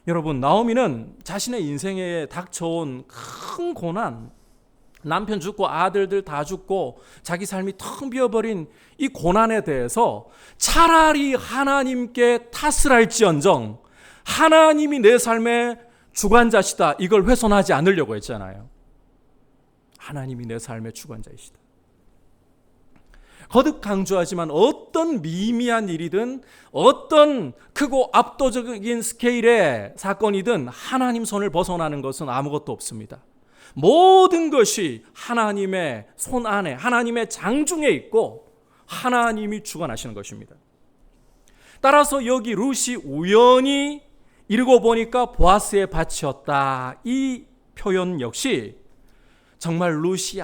여러분, 나오미는 자신의 인생에 닥쳐온 큰 고난, 남편 죽고 아들들 다 죽고 자기 삶이 텅 비어버린 이 고난에 대해서 차라리 하나님께 탓을 할지언정 하나님이 내 삶의 주관자시다, 이걸 훼손하지 않으려고 했잖아요. 하나님이 내 삶의 주관자이시다. 거듭 강조하지만 어떤 미미한 일이든 어떤 크고 압도적인 스케일의 사건이든 하나님 손을 벗어나는 것은 아무것도 없습니다. 모든 것이 하나님의 손 안에, 하나님의 장중에 있고 하나님이 주관하시는 것입니다. 따라서 여기 룻이 우연히 이르고 보니까 보아스의 밭이었다, 이 표현 역시 정말 룻이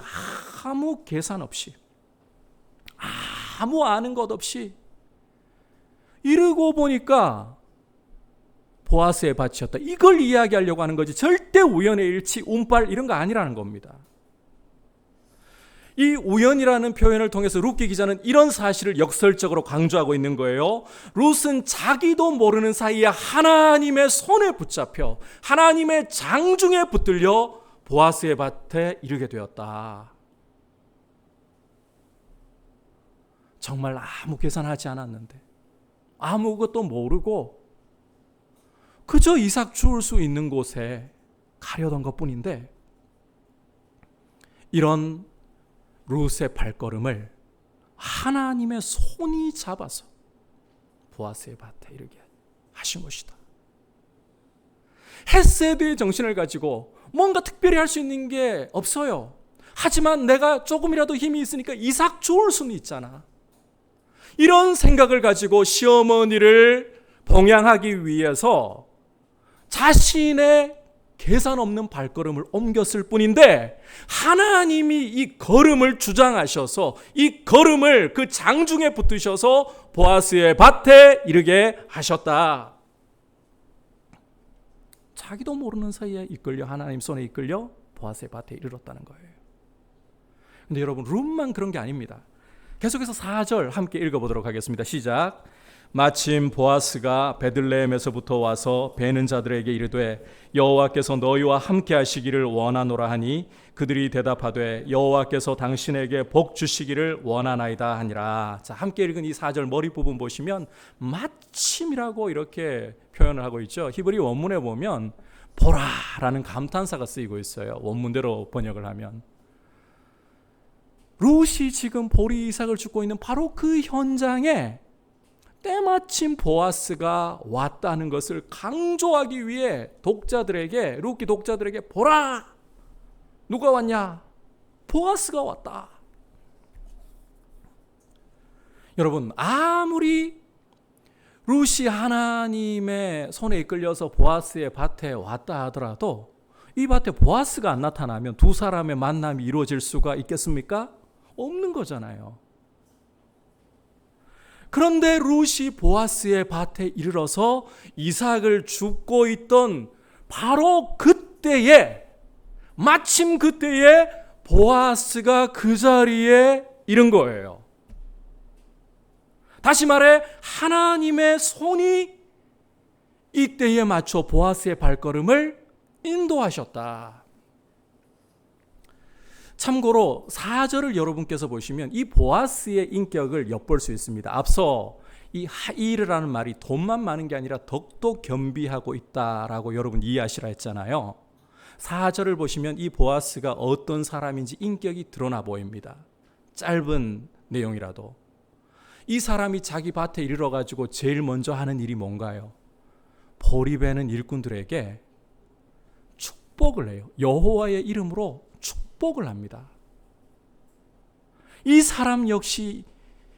아무 계산 없이, 아무 아는 것 없이 이러고 보니까 보아스의 밭이었다, 이걸 이야기하려고 하는 거지, 절대 우연의 일치, 운빨 이런 거 아니라는 겁니다. 이 우연이라는 표현을 통해서 룻기 기자는 이런 사실을 역설적으로 강조하고 있는 거예요. 룻은 자기도 모르는 사이에 하나님의 손에 붙잡혀 하나님의 장중에 붙들려 보아스의 밭에 이르게 되었다. 정말 아무 계산하지 않았는데, 아무것도 모르고 그저 이삭 죽을 수 있는 곳에 가려던 것뿐인데, 이런 룻의 발걸음을 하나님의 손이 잡아서 보아스의 밭에 이르게 하신 것이다. 헤세드의 정신을 가지고 뭔가 특별히 할 수 있는 게 없어요. 하지만 내가 조금이라도 힘이 있으니까 이삭 죽을 수는 있잖아. 이런 생각을 가지고 시어머니를 봉양하기 위해서 자신의 계산 없는 발걸음을 옮겼을 뿐인데, 하나님이 이 걸음을 주장하셔서 이 걸음을 그 장중에 붙으셔서 보아스의 밭에 이르게 하셨다. 자기도 모르는 사이에 이끌려, 하나님 손에 이끌려 보아스의 밭에 이르렀다는 거예요. 근데 여러분, 룻만 그런 게 아닙니다. 계속해서 4절 함께 읽어보도록 하겠습니다. 시작. 마침 보아스가 베들레헴에서부터 와서 베는 자들에게 이르되 여호와께서 너희와 함께 하시기를 원하노라 하니 그들이 대답하되 여호와께서 당신에게 복 주시기를 원하나이다 하니라. 자, 함께 읽은 이 4절 머리 부분 보시면 마침이라고 이렇게 표현을 하고 있죠. 히브리 원문에 보면 보라라는 감탄사가 쓰이고 있어요. 원문대로 번역을 하면 룻이 지금 보리 이삭을 줍고 있는 바로 그 현장에 때마침 보아스가 왔다는 것을 강조하기 위해 독자들에게, 룻기 독자들에게 보라! 누가 왔냐? 보아스가 왔다. 여러분, 아무리 룻이 하나님의 손에 이끌려서 보아스의 밭에 왔다 하더라도 이 밭에 보아스가 안 나타나면 두 사람의 만남이 이루어질 수가 있겠습니까? 없는 거잖아요. 그런데 룻이 보아스의 밭에 이르러서 이삭을 줍고 있던 바로 그때에, 마침 그때에 보아스가 그 자리에 이른 거예요. 다시 말해 하나님의 손이 이때에 맞춰 보아스의 발걸음을 인도하셨다. 참고로 4절을 여러분께서 보시면 이 보아스의 인격을 엿볼 수 있습니다. 앞서 이 하이르라는 말이 돈만 많은 게 아니라 덕도 겸비하고 있다라고 여러분 이해하시라 했잖아요. 4절을 보시면 이 보아스가 어떤 사람인지 인격이 드러나 보입니다. 짧은 내용이라도. 이 사람이 자기 밭에 이르러 가지고 제일 먼저 하는 일이 뭔가요? 보리베는 일꾼들에게 축복을 해요. 여호와의 이름으로 축복을 합니다. 이 사람 역시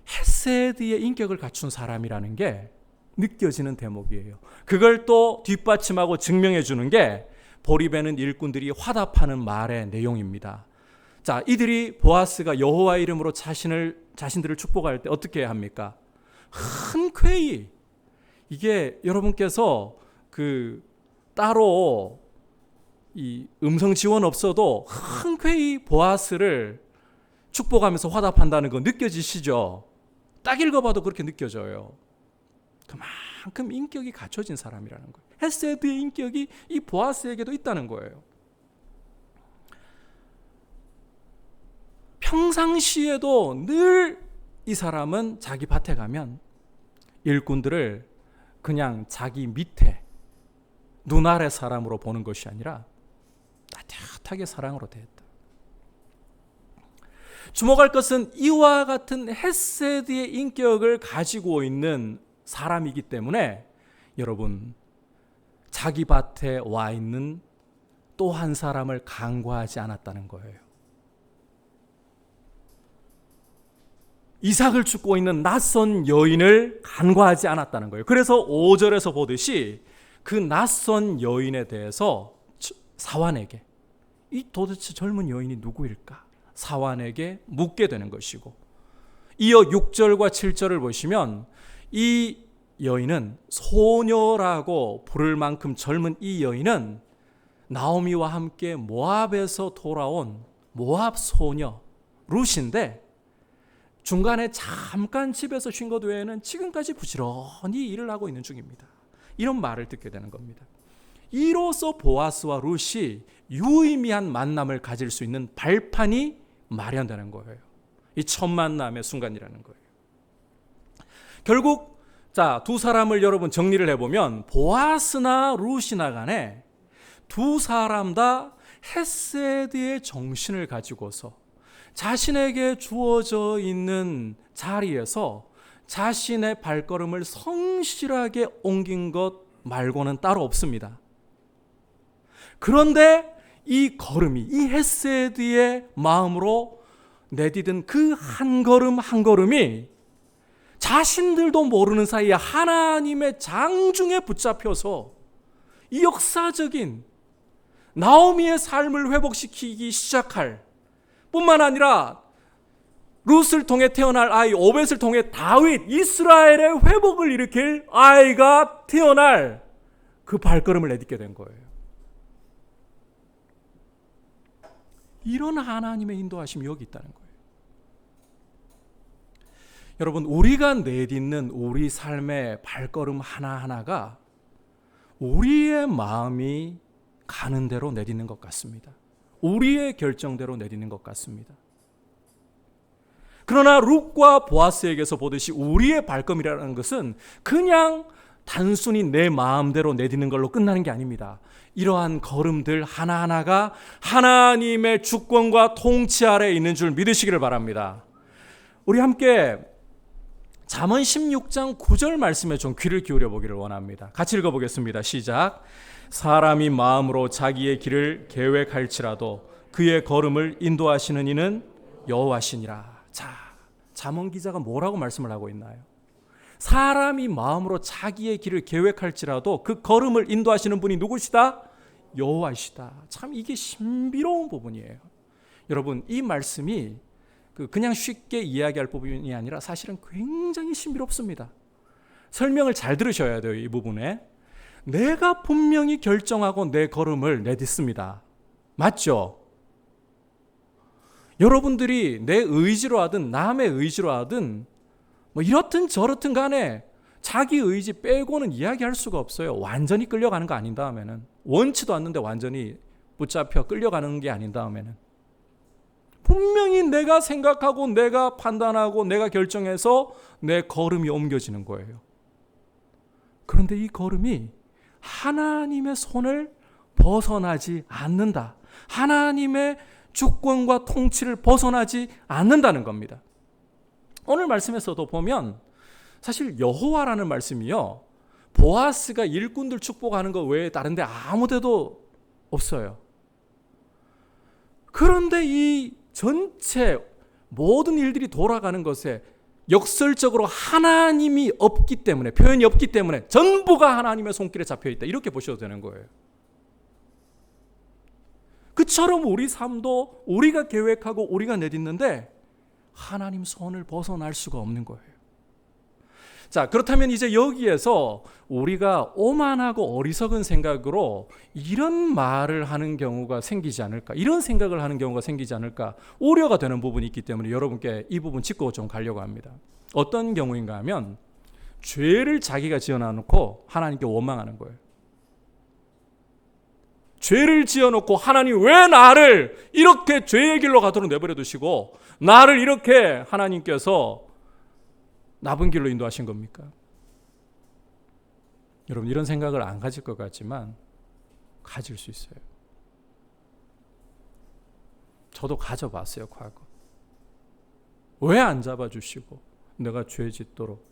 헤세드의 인격을 갖춘 사람이라는 게 느껴지는 대목이에요. 그걸 또 뒷받침하고 증명해 주는 게 보리베는 일꾼들이 화답하는 말의 내용입니다. 자, 이들이 보아스가 여호와의 이름으로 자신들을 축복할 때 어떻게 합니까? 흔쾌히, 이게 여러분께서 따로 이 음성 지원 없어도 흔쾌히 보아스를 축복하면서 화답한다는 거 느껴지시죠? 딱 읽어봐도 그렇게 느껴져요. 그만큼 인격이 갖춰진 사람이라는 거예요. 헤세드의 인격이 이 보아스에게도 있다는 거예요. 평상시에도 늘 이 사람은 자기 밭에 가면 일꾼들을 그냥 자기 밑에 눈 아래 사람으로 보는 것이 아니라 따뜻하게 사랑으로 대했다. 주목할 것은 이와 같은 헤세드의 인격을 가지고 있는 사람이기 때문에 여러분, 자기 밭에 와 있는 또 한 사람을 간과하지 않았다는 거예요. 이삭을 줍고 있는 낯선 여인을 간과하지 않았다는 거예요. 그래서 5절에서 보듯이 그 낯선 여인에 대해서 사환에게, 이 도대체 젊은 여인이 누구일까? 사환에게 묻게 되는 것이고, 이어 6절과 7절을 보시면 이 여인은, 소녀라고 부를 만큼 젊은 이 여인은 나오미와 함께 모압에서 돌아온 모압 소녀 룻인데, 중간에 잠깐 집에서 쉰 것 외에는 지금까지 부지런히 일을 하고 있는 중입니다. 이런 말을 듣게 되는 겁니다. 이로써 보아스와 룻이 유의미한 만남을 가질 수 있는 발판이 마련되는 거예요. 이 첫 만남의 순간이라는 거예요. 결국 두 사람을 여러분 정리를 해보면 보아스나 룻이나 간에 두 사람 다 헤세드의 정신을 가지고서 자신에게 주어져 있는 자리에서 자신의 발걸음을 성실하게 옮긴 것 말고는 따로 없습니다. 그런데 이 걸음이, 이 헤세드의 마음으로 내디딘 그 한 걸음 한 걸음이 자신들도 모르는 사이에 하나님의 장중에 붙잡혀서 이 역사적인 나오미의 삶을 회복시키기 시작할 뿐만 아니라 룻을 통해 태어날 아이 오벳을 통해 다윗, 이스라엘의 회복을 일으킬 아이가 태어날 그 발걸음을 내딛게 된 거예요. 이런 하나님의 인도하심이 여기 있다는 거예요. 여러분, 우리가 내딛는 우리 삶의 발걸음 하나하나가 우리의 마음이 가는 대로 내딛는 것 같습니다. 우리의 결정대로 내딛는 것 같습니다. 그러나 룻과 보아스에게서 보듯이 우리의 발걸음이라는 것은 그냥 단순히 내 마음대로 내딛는 걸로 끝나는 게 아닙니다. 이러한 걸음들 하나하나가 하나님의 주권과 통치 아래에 있는 줄 믿으시기를 바랍니다. 우리 함께 잠언 16장 9절 말씀에 좀 귀를 기울여 보기를 원합니다. 같이 읽어보겠습니다. 시작. 사람이 마음으로 자기의 길을 계획할지라도 그의 걸음을 인도하시는 이는 여호와시니라. 자, 잠언 기자가 뭐라고 말씀을 하고 있나요? 사람이 마음으로 자기의 길을 계획할지라도 그 걸음을 인도하시는 분이 누구시다? 여호와시다. 참 이게 신비로운 부분이에요. 여러분, 이 말씀이 그냥 쉽게 이야기할 부분이 아니라 사실은 굉장히 신비롭습니다. 설명을 잘 들으셔야 돼요. 이 부분에 내가 분명히 결정하고 내 걸음을 내딛습니다. 맞죠? 여러분들이 내 의지로 하든 남의 의지로 하든 뭐 이렇든 저렇든 간에 자기 의지 빼고는 이야기할 수가 없어요. 완전히 끌려가는 거 아닌 다음에는, 원치도 않는데 완전히 붙잡혀 끌려가는 게 아닌 다음에는 분명히 내가 생각하고 내가 판단하고 내가 결정해서 내 걸음이 옮겨지는 거예요. 그런데 이 걸음이 하나님의 손을 벗어나지 않는다. 하나님의 주권과 통치를 벗어나지 않는다는 겁니다. 오늘 말씀에서도 보면 사실 여호와라는 말씀이요, 보아스가 일꾼들 축복하는 것 외에 다른 데 아무 데도 없어요. 그런데 이 전체 모든 일들이 돌아가는 것에 역설적으로 하나님이 없기 때문에, 표현이 없기 때문에 전부가 하나님의 손길에 잡혀있다, 이렇게 보셔도 되는 거예요. 그처럼 우리 삶도 우리가 계획하고 우리가 내딛는데 하나님 손을 벗어날 수가 없는 거예요. 자, 그렇다면 이제 여기에서 우리가 오만하고 어리석은 생각으로 이런 말을 하는 경우가 생기지 않을까, 이런 생각을 하는 경우가 생기지 않을까 우려가 되는 부분이 있기 때문에 여러분께 이 부분 짚고 좀 가려고 합니다. 어떤 경우인가 하면 죄를 자기가 지어놔놓고 하나님께 원망하는 거예요. 죄를 지어놓고 하나님 왜 나를 이렇게 죄의 길로 가도록 내버려 두시고 나를 이렇게 하나님께서 나쁜 길로 인도하신 겁니까? 여러분, 이런 생각을 안 가질 것 같지만 가질 수 있어요. 저도 가져봤어요, 과거. 왜 안 잡아주시고 내가 죄 짓도록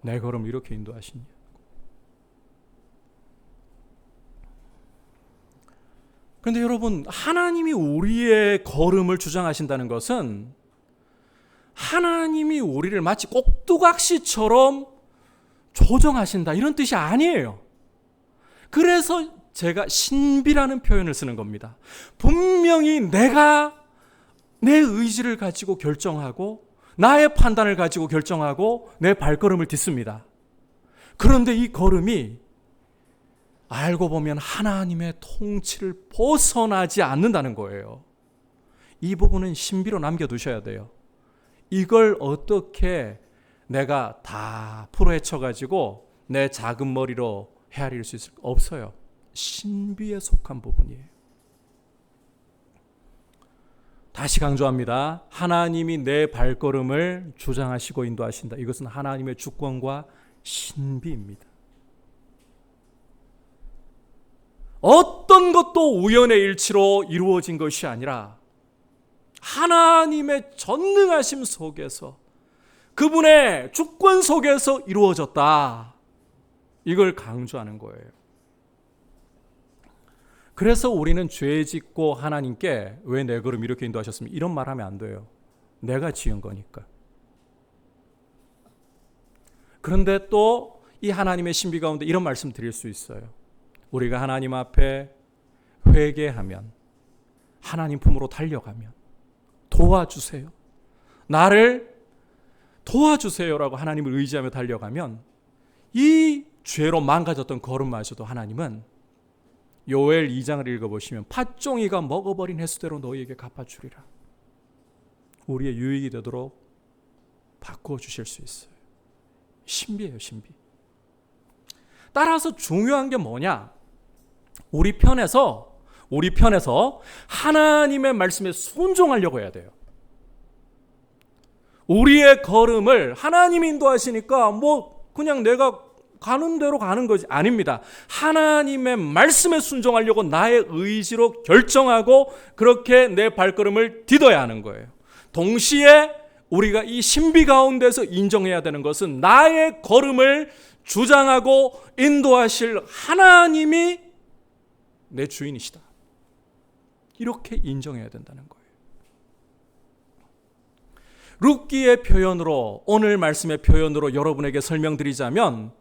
내 걸음 이렇게 인도하시냐. 그런데 여러분, 하나님이 우리의 걸음을 주장하신다는 것은 하나님이 우리를 마치 꼭두각시처럼 조정하신다, 이런 뜻이 아니에요. 그래서 제가 신비라는 표현을 쓰는 겁니다. 분명히 내가 내 의지를 가지고 결정하고 나의 판단을 가지고 결정하고 내 발걸음을 딛습니다. 그런데 이 걸음이 알고 보면 하나님의 통치를 벗어나지 않는다는 거예요. 이 부분은 신비로 남겨두셔야 돼요. 이걸 어떻게 내가 다 풀어헤쳐가지고 내 작은 머리로 헤아릴 수 있을까? 없어요. 신비에 속한 부분이에요. 다시 강조합니다. 하나님이 내 발걸음을 주장하시고 인도하신다. 이것은 하나님의 주권과 신비입니다. 어떤 것도 우연의 일치로 이루어진 것이 아니라 하나님의 전능하심 속에서, 그분의 주권 속에서 이루어졌다. 이걸 강조하는 거예요. 그래서 우리는 죄 짓고 하나님께 왜 내 걸음 이렇게 인도하셨습니까? 이런 말 하면 안 돼요. 내가 지은 거니까. 그런데 또 이 하나님의 신비 가운데 이런 말씀 드릴 수 있어요. 우리가 하나님 앞에 회개하면, 하나님 품으로 달려가면, 도와주세요, 나를 도와주세요라고 하나님을 의지하며 달려가면 이 죄로 망가졌던 걸음마저도 하나님은 요엘 2장을 읽어보시면 팥종이가 먹어버린 횟수대로 너희에게 갚아주리라. 우리의 유익이 되도록 바꾸어 주실 수 있어요. 신비예요, 신비. 따라서 중요한 게 뭐냐? 우리 편에서 하나님의 말씀에 순종하려고 해야 돼요. 우리의 걸음을 하나님이 인도하시니까 그냥 내가 가는 대로 가는 것이 아닙니다. 하나님의 말씀에 순종하려고 나의 의지로 결정하고 그렇게 내 발걸음을 디뎌야 하는 거예요. 동시에 우리가 이 신비 가운데서 인정해야 되는 것은 나의 걸음을 주장하고 인도하실 하나님이 내 주인이시다. 이렇게 인정해야 된다는 거예요. 룻기의 표현으로, 오늘 말씀의 표현으로 여러분에게 설명드리자면,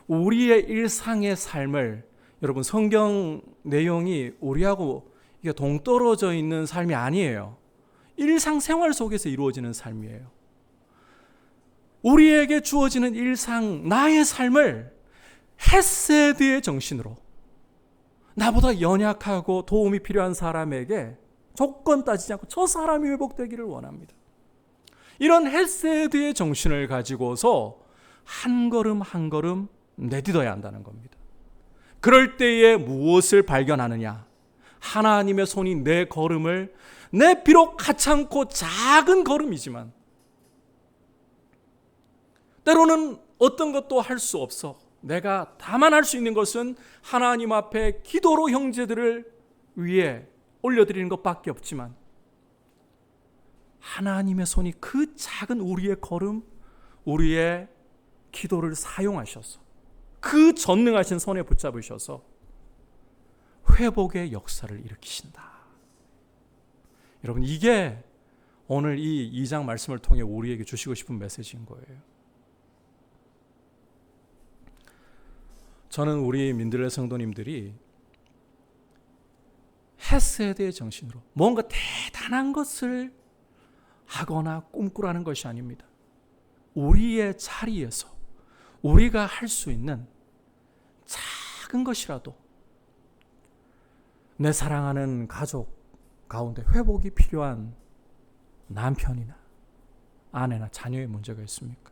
우리의 일상의 삶을, 여러분 성경 내용이 우리하고 이게 동떨어져 있는 삶이 아니에요. 일상생활 속에서 이루어지는 삶이에요. 우리에게 주어지는 일상, 나의 삶을 헤세드의 정신으로, 나보다 연약하고 도움이 필요한 사람에게 조건 따지지 않고 저 사람이 회복되기를 원합니다. 이런 헤세드의 정신을 가지고서 한 걸음 한 걸음 내딛어야 한다는 겁니다. 그럴 때에 무엇을 발견하느냐? 하나님의 손이 내 걸음을, 내 비록 하찮고 작은 걸음이지만 때로는 어떤 것도 할 수 없어. 내가 다만 할 수 있는 것은 하나님 앞에 기도로 형제들을 위해 올려드리는 것밖에 없지만, 하나님의 손이 그 작은 우리의 걸음, 우리의 기도를 사용하셔서 그 전능하신 손에 붙잡으셔서 회복의 역사를 일으키신다. 여러분, 이게 오늘 이 2장 말씀을 통해 우리에게 주시고 싶은 메시지인 거예요. 저는 우리 민들레 성도님들이 헤세드의 정신으로 뭔가 대단한 것을 하거나 꿈꾸라는 것이 아닙니다. 우리의 자리에서 우리가 할 수 있는 작은 것이라도 내 사랑하는 가족 가운데 회복이 필요한 남편이나 아내나 자녀의 문제가 있습니까?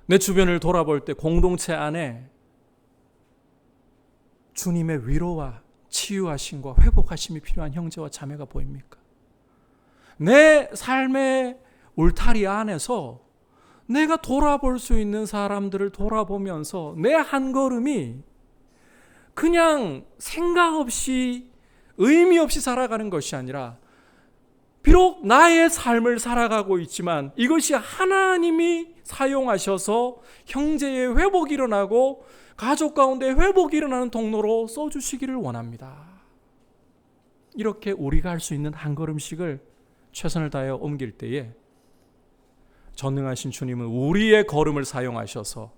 내 주변을 돌아볼 때 공동체 안에 주님의 위로와 치유하심과 회복하심이 필요한 형제와 자매가 보입니까? 내 삶의 울타리 안에서 내가 돌아볼 수 있는 사람들을 돌아보면서 내 한 걸음이 그냥 생각 없이 의미 없이 살아가는 것이 아니라, 비록 나의 삶을 살아가고 있지만 이것이 하나님이 사용하셔서 형제의 회복이 일어나고 가족 가운데 회복이 일어나는 통로로 써주시기를 원합니다. 이렇게 우리가 할 수 있는 한 걸음씩을 최선을 다하여 옮길 때에 전능하신 주님은 우리의 걸음을 사용하셔서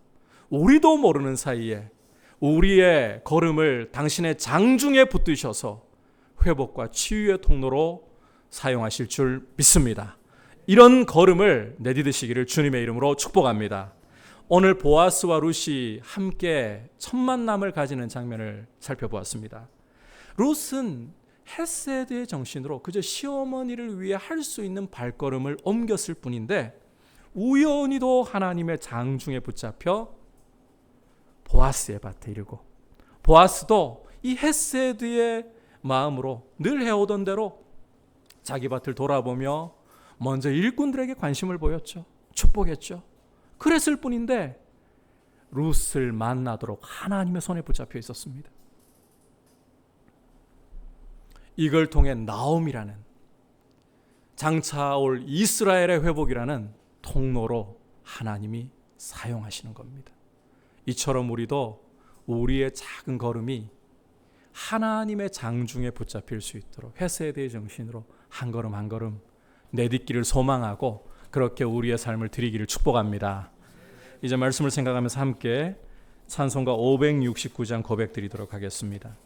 우리도 모르는 사이에 우리의 걸음을 당신의 장중에 붙드셔서 회복과 치유의 통로로 사용하실 줄 믿습니다. 이런 걸음을 내딛으시기를 주님의 이름으로 축복합니다. 오늘 보아스와 룻이 함께 첫 만남을 가지는 장면을 살펴보았습니다. 룻은 헤세드의 정신으로 그저 시어머니를 위해 할 수 있는 발걸음을 옮겼을 뿐인데, 우연히도 하나님의 장중에 붙잡혀 보아스의 밭에 이르고, 보아스도 이 헤세드의 마음으로 늘 해오던 대로 자기 밭을 돌아보며 먼저 일꾼들에게 관심을 보였죠. 축복했죠. 그랬을 뿐인데 룻을 만나도록 하나님의 손에 붙잡혀 있었습니다. 이걸 통해 나옴이라는, 장차 올 이스라엘의 회복이라는 통로로 하나님이 사용하시는 겁니다. 이처럼 우리도 우리의 작은 걸음이 하나님의 장중에 붙잡힐 수 있도록 헤세드의 정신으로 한 걸음 한 걸음 내딛기를 소망하고, 그렇게 우리의 삶을 드리기를 축복합니다. 이제 말씀을 생각하면서 함께 찬송가 569장 고백 드리도록 하겠습니다.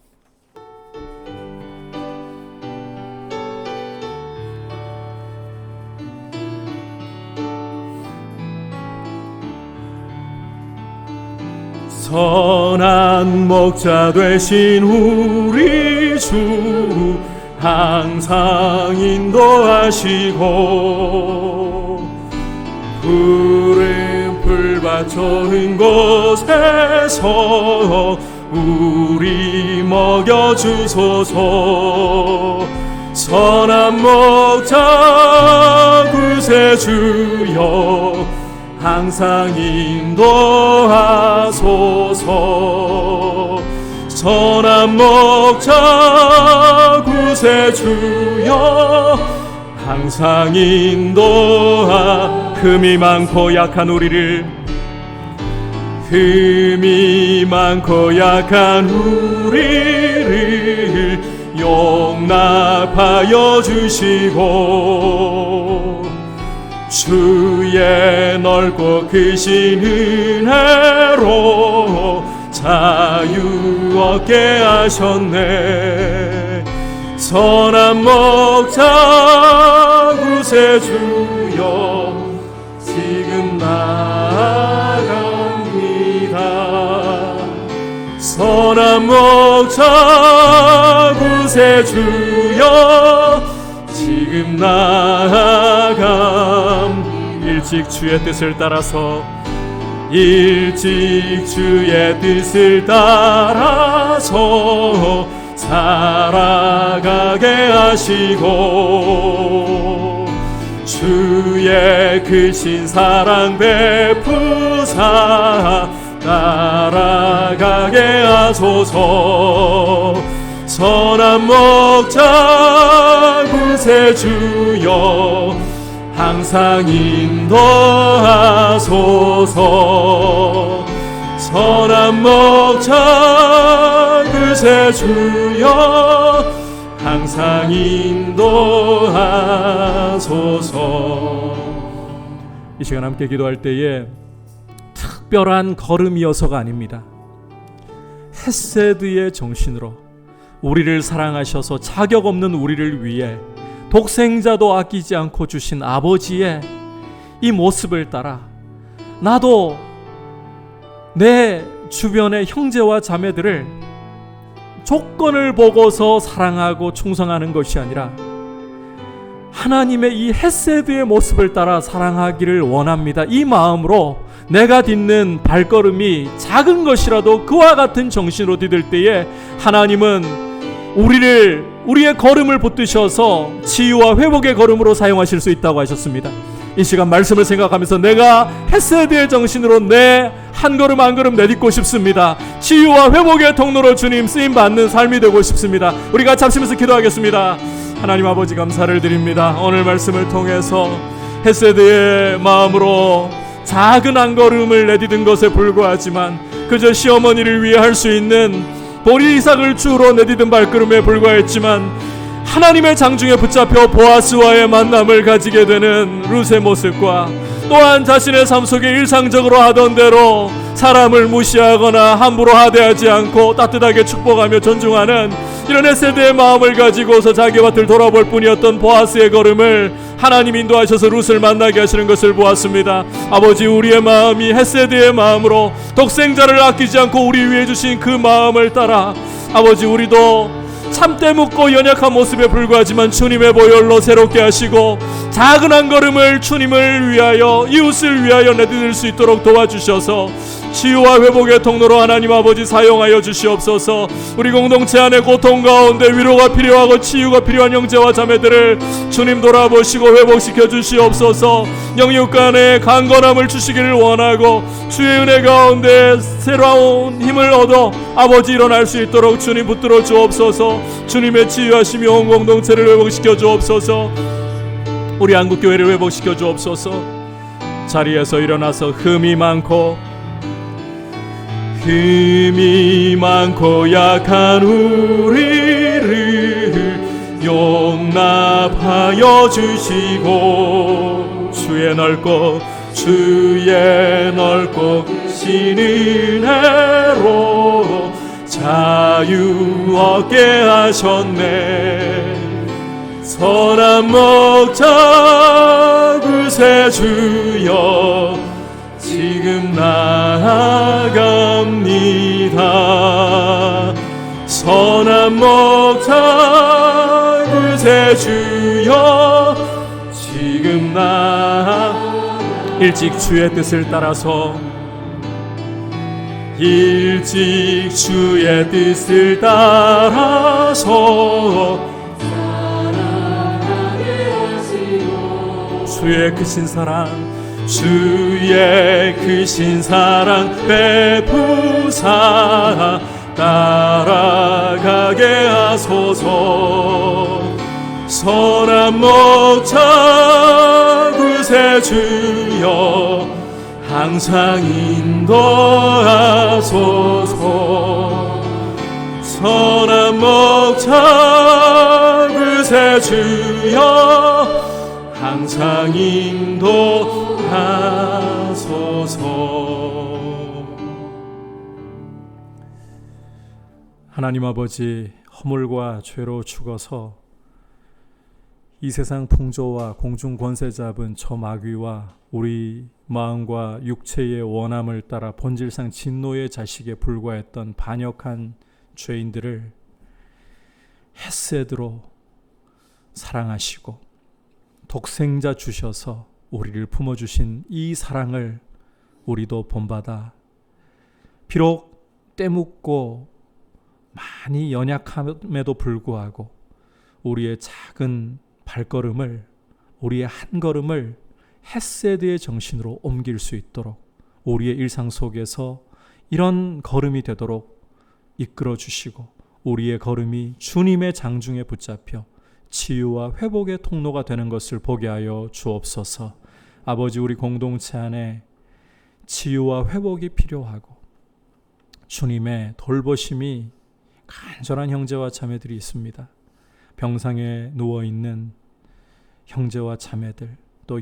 선한 목자 되신 우리 주 항상 인도하시고 푸른 풀밭 좋은 곳에서 우리 먹여주소서. 선한 목자 구세주여 항상 인도하소서. 선한 목자 구세주여 항상 흠이 많고 약한 우리를 용납하여 주시고 주의 넓고 크신 은혜로 자유 얻게 하셨네. 선한 목자 구세주여 지금 나아갑니다. 선한 목자 구세주여 지금 나아감. 일찍 주의 뜻을 따라서 살아가게 하시고 주의 크신 사랑 베푸사 따라가게 하소서. 선한 목자 구세주여 항상 인도하소서. 선한 목자 구세주여 항상 인도하소서. 이 시간 함께 기도할 때에 특별한 걸음이어서가 아닙니다. 헤세드의 정신으로 우리를 사랑하셔서 자격 없는 우리를 위해 독생자도 아끼지 않고 주신 아버지의 이 모습을 따라 나도 내 주변의 형제와 자매들을 조건을 보고서 사랑하고 충성하는 것이 아니라 하나님의 이 헤세드의 모습을 따라 사랑하기를 원합니다. 이 마음으로 내가 딛는 발걸음이 작은 것이라도 그와 같은 정신으로 디딜 때에 하나님은 우리의 걸음을 붙드셔서 치유와 회복의 걸음으로 사용하실 수 있다고 하셨습니다. 이 시간 말씀을 생각하면서 내가 헤세드의 정신으로 내 한 걸음 한 걸음 내딛고 싶습니다. 치유와 회복의 통로로 주님 쓰임받는 삶이 되고 싶습니다. 우리가 잡시면서 기도하겠습니다. 하나님 아버지 감사를 드립니다. 오늘 말씀을 통해서 헤세드의 마음으로 작은 한 걸음을 내딛은 것에 불과하지만 그저 시어머니를 위해 할 수 있는 보리 이삭을 주로 내딛은 발걸음에 불과했지만 하나님의 장중에 붙잡혀 보아스와의 만남을 가지게 되는 룻의 모습과 또한 자신의 삶 속에 일상적으로 하던 대로 사람을 무시하거나 함부로 하대하지 않고 따뜻하게 축복하며 존중하는 이런 헤세드의 마음을 가지고서 자기 밭을 돌아볼 뿐이었던 보아스의 걸음을 하나님 인도하셔서 룻을 만나게 하시는 것을 보았습니다. 아버지, 우리의 마음이 헤세드의 마음으로 독생자를 아끼지 않고 우리 위해 주신 그 마음을 따라 아버지, 우리도 참때 묻고 연약한 모습에 불과하지만 주님의 보혈로 새롭게 하시고 작은 한 걸음을 주님을 위하여 이웃을 위하여 내딛을 수 있도록 도와주셔서 치유와 회복의 통로로 하나님 아버지 사용하여 주시옵소서. 우리 공동체 안에 고통 가운데 위로가 필요하고 치유가 필요한 형제와 자매들을 주님 돌아보시고 회복시켜 주시옵소서. 영육 간에 강건함을 주시기를 원하고 주의 은혜 가운데 새로운 힘을 얻어 아버지 일어날 수 있도록 주님 붙들어 주옵소서. 주님의 치유하심이 온 공동체를 회복시켜 주옵소서. 우리 한국교회를 회복시켜 주옵소서. 자리에서 일어나서 흠이 많고 약한 우리를 용납하여 주시고 주의 넓고 신 은혜로 자유 얻게 하셨네. 선한 목자 구세주여 지금 나아갑니다. 선한 목자 일찍 주의 뜻을 따라서 일찍 주의 뜻을 따라서 주의 크신 사랑 주의 크신 사랑 베푸사 따라가게 하소서. 선한 목자 구세주여 항상 인도하소서. 선한 목자 구세주여 항상 인도하소서. 하나님 아버지, 허물과 죄로 죽어서 이 세상 풍조와 공중 권세 잡은 저 마귀와 우리 마음과 육체의 원함을 따라 본질상 진노의 자식에 불과했던 반역한 죄인들을 헤세드로 사랑하시고 독생자 주셔서 우리를 품어주신 이 사랑을 우리도 본받아 비록 때묻고 많이 연약함에도 불구하고 우리의 작은 발걸음을, 우리의 한 걸음을 헤세드의 정신으로 옮길 수 있도록 우리의 일상 속에서 이런 걸음이 되도록 이끌어 주시고 우리의 걸음이 주님의 장중에 붙잡혀 치유와 회복의 통로가 되는 것을 보게 하여 주옵소서. 아버지, 우리 공동체 안에 치유와 회복이 필요하고 주님의 돌보심이 간절한 형제와 자매들이 있습니다. 병상에 누워있는 형제와 자매들, 또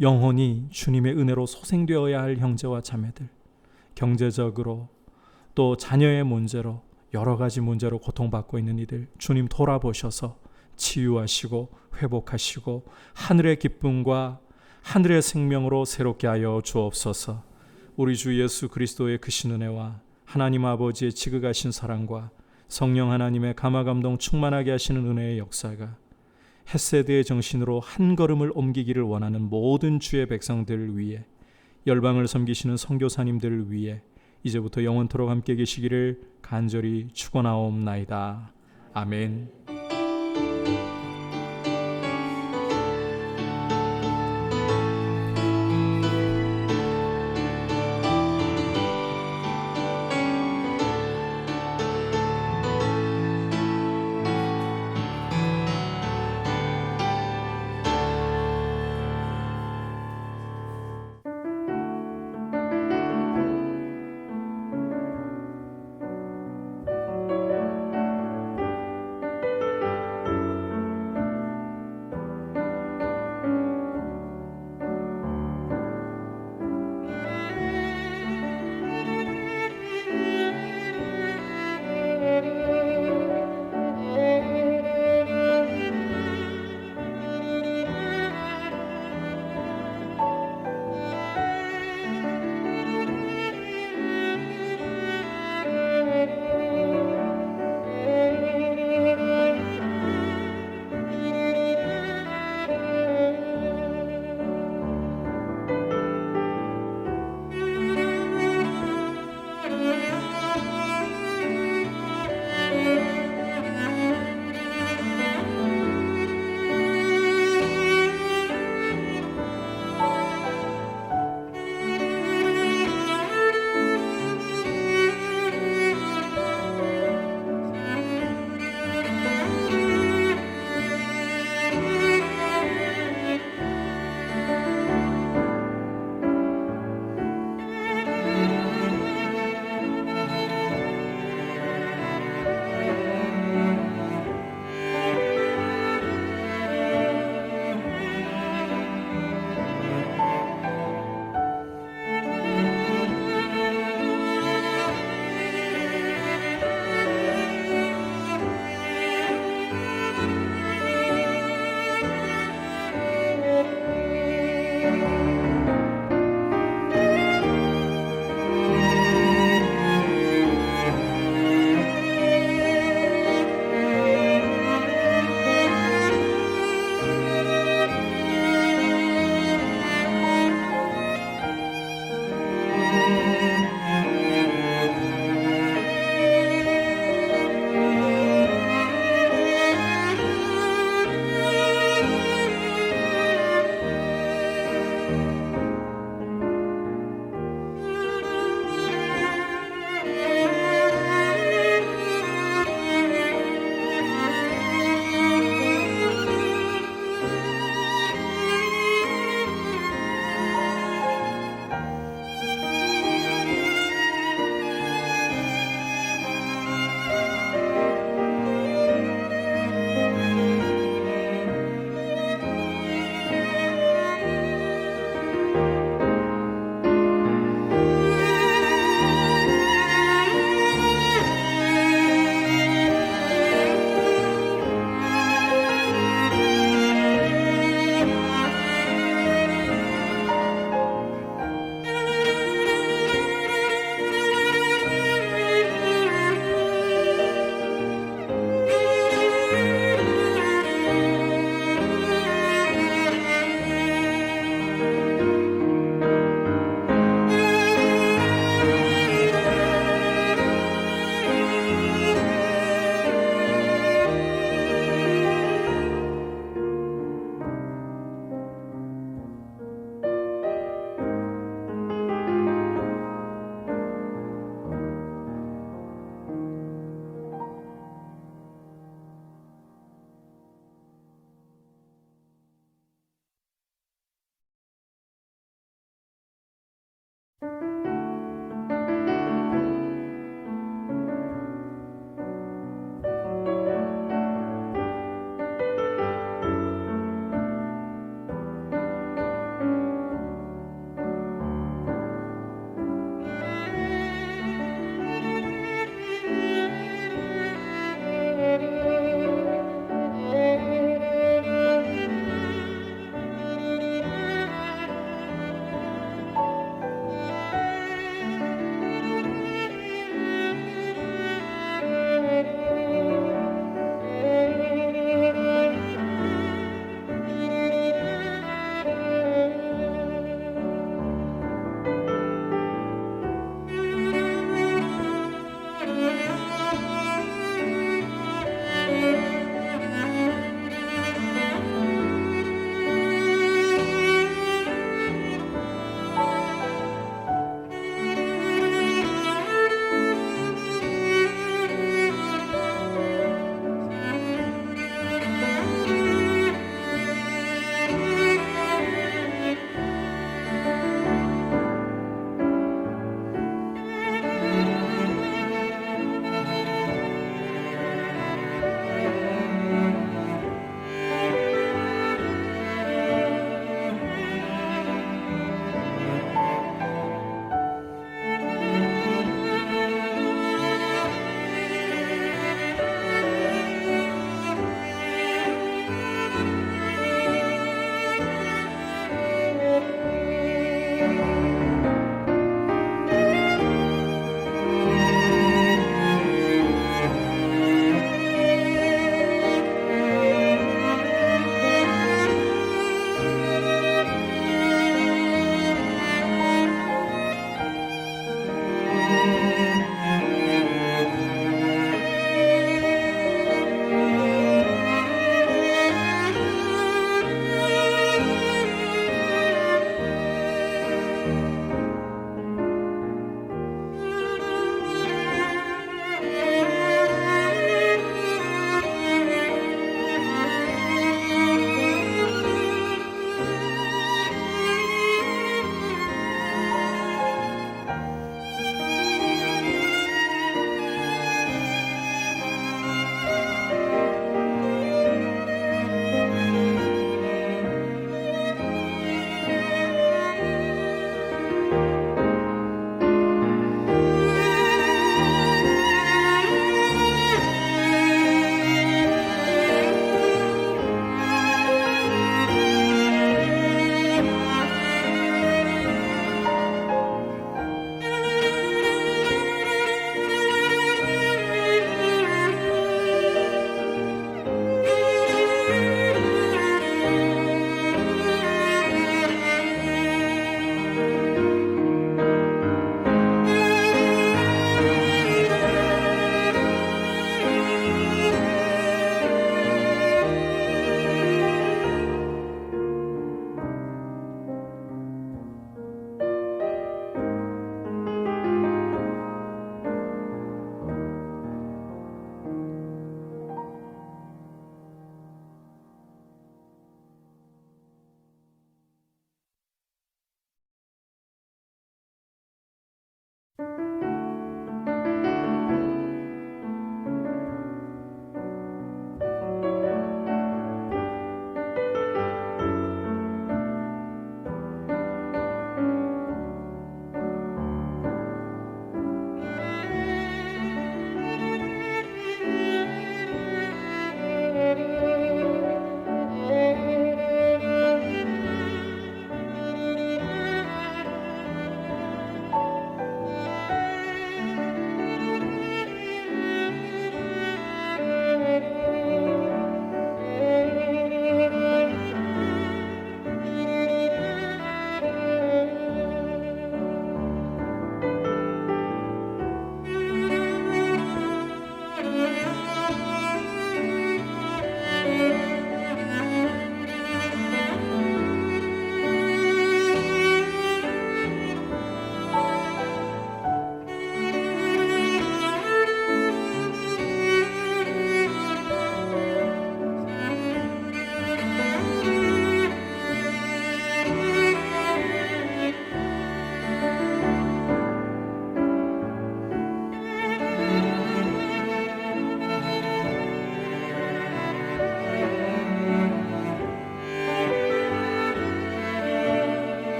영혼이 주님의 은혜로 소생되어야 할 형제와 자매들, 경제적으로 또 자녀의 문제로 여러 가지 문제로 고통받고 있는 이들 주님 돌아보셔서 치유하시고 회복하시고 하늘의 기쁨과 하늘의 생명으로 새롭게 하여 주옵소서. 우리 주 예수 그리스도의 크신 은혜와 하나님 아버지의 지극하신 사랑과 성령 하나님의 감화감동 충만하게 하시는 은혜의 역사가 헤세드의 정신으로 한 걸음을 옮기기를 원하는 모든 주의 백성들을 위해, 열방을 섬기시는 선교사님들을 위해 이제부터 영원토록 함께 계시기를 간절히 축원하옵나이다. 아멘.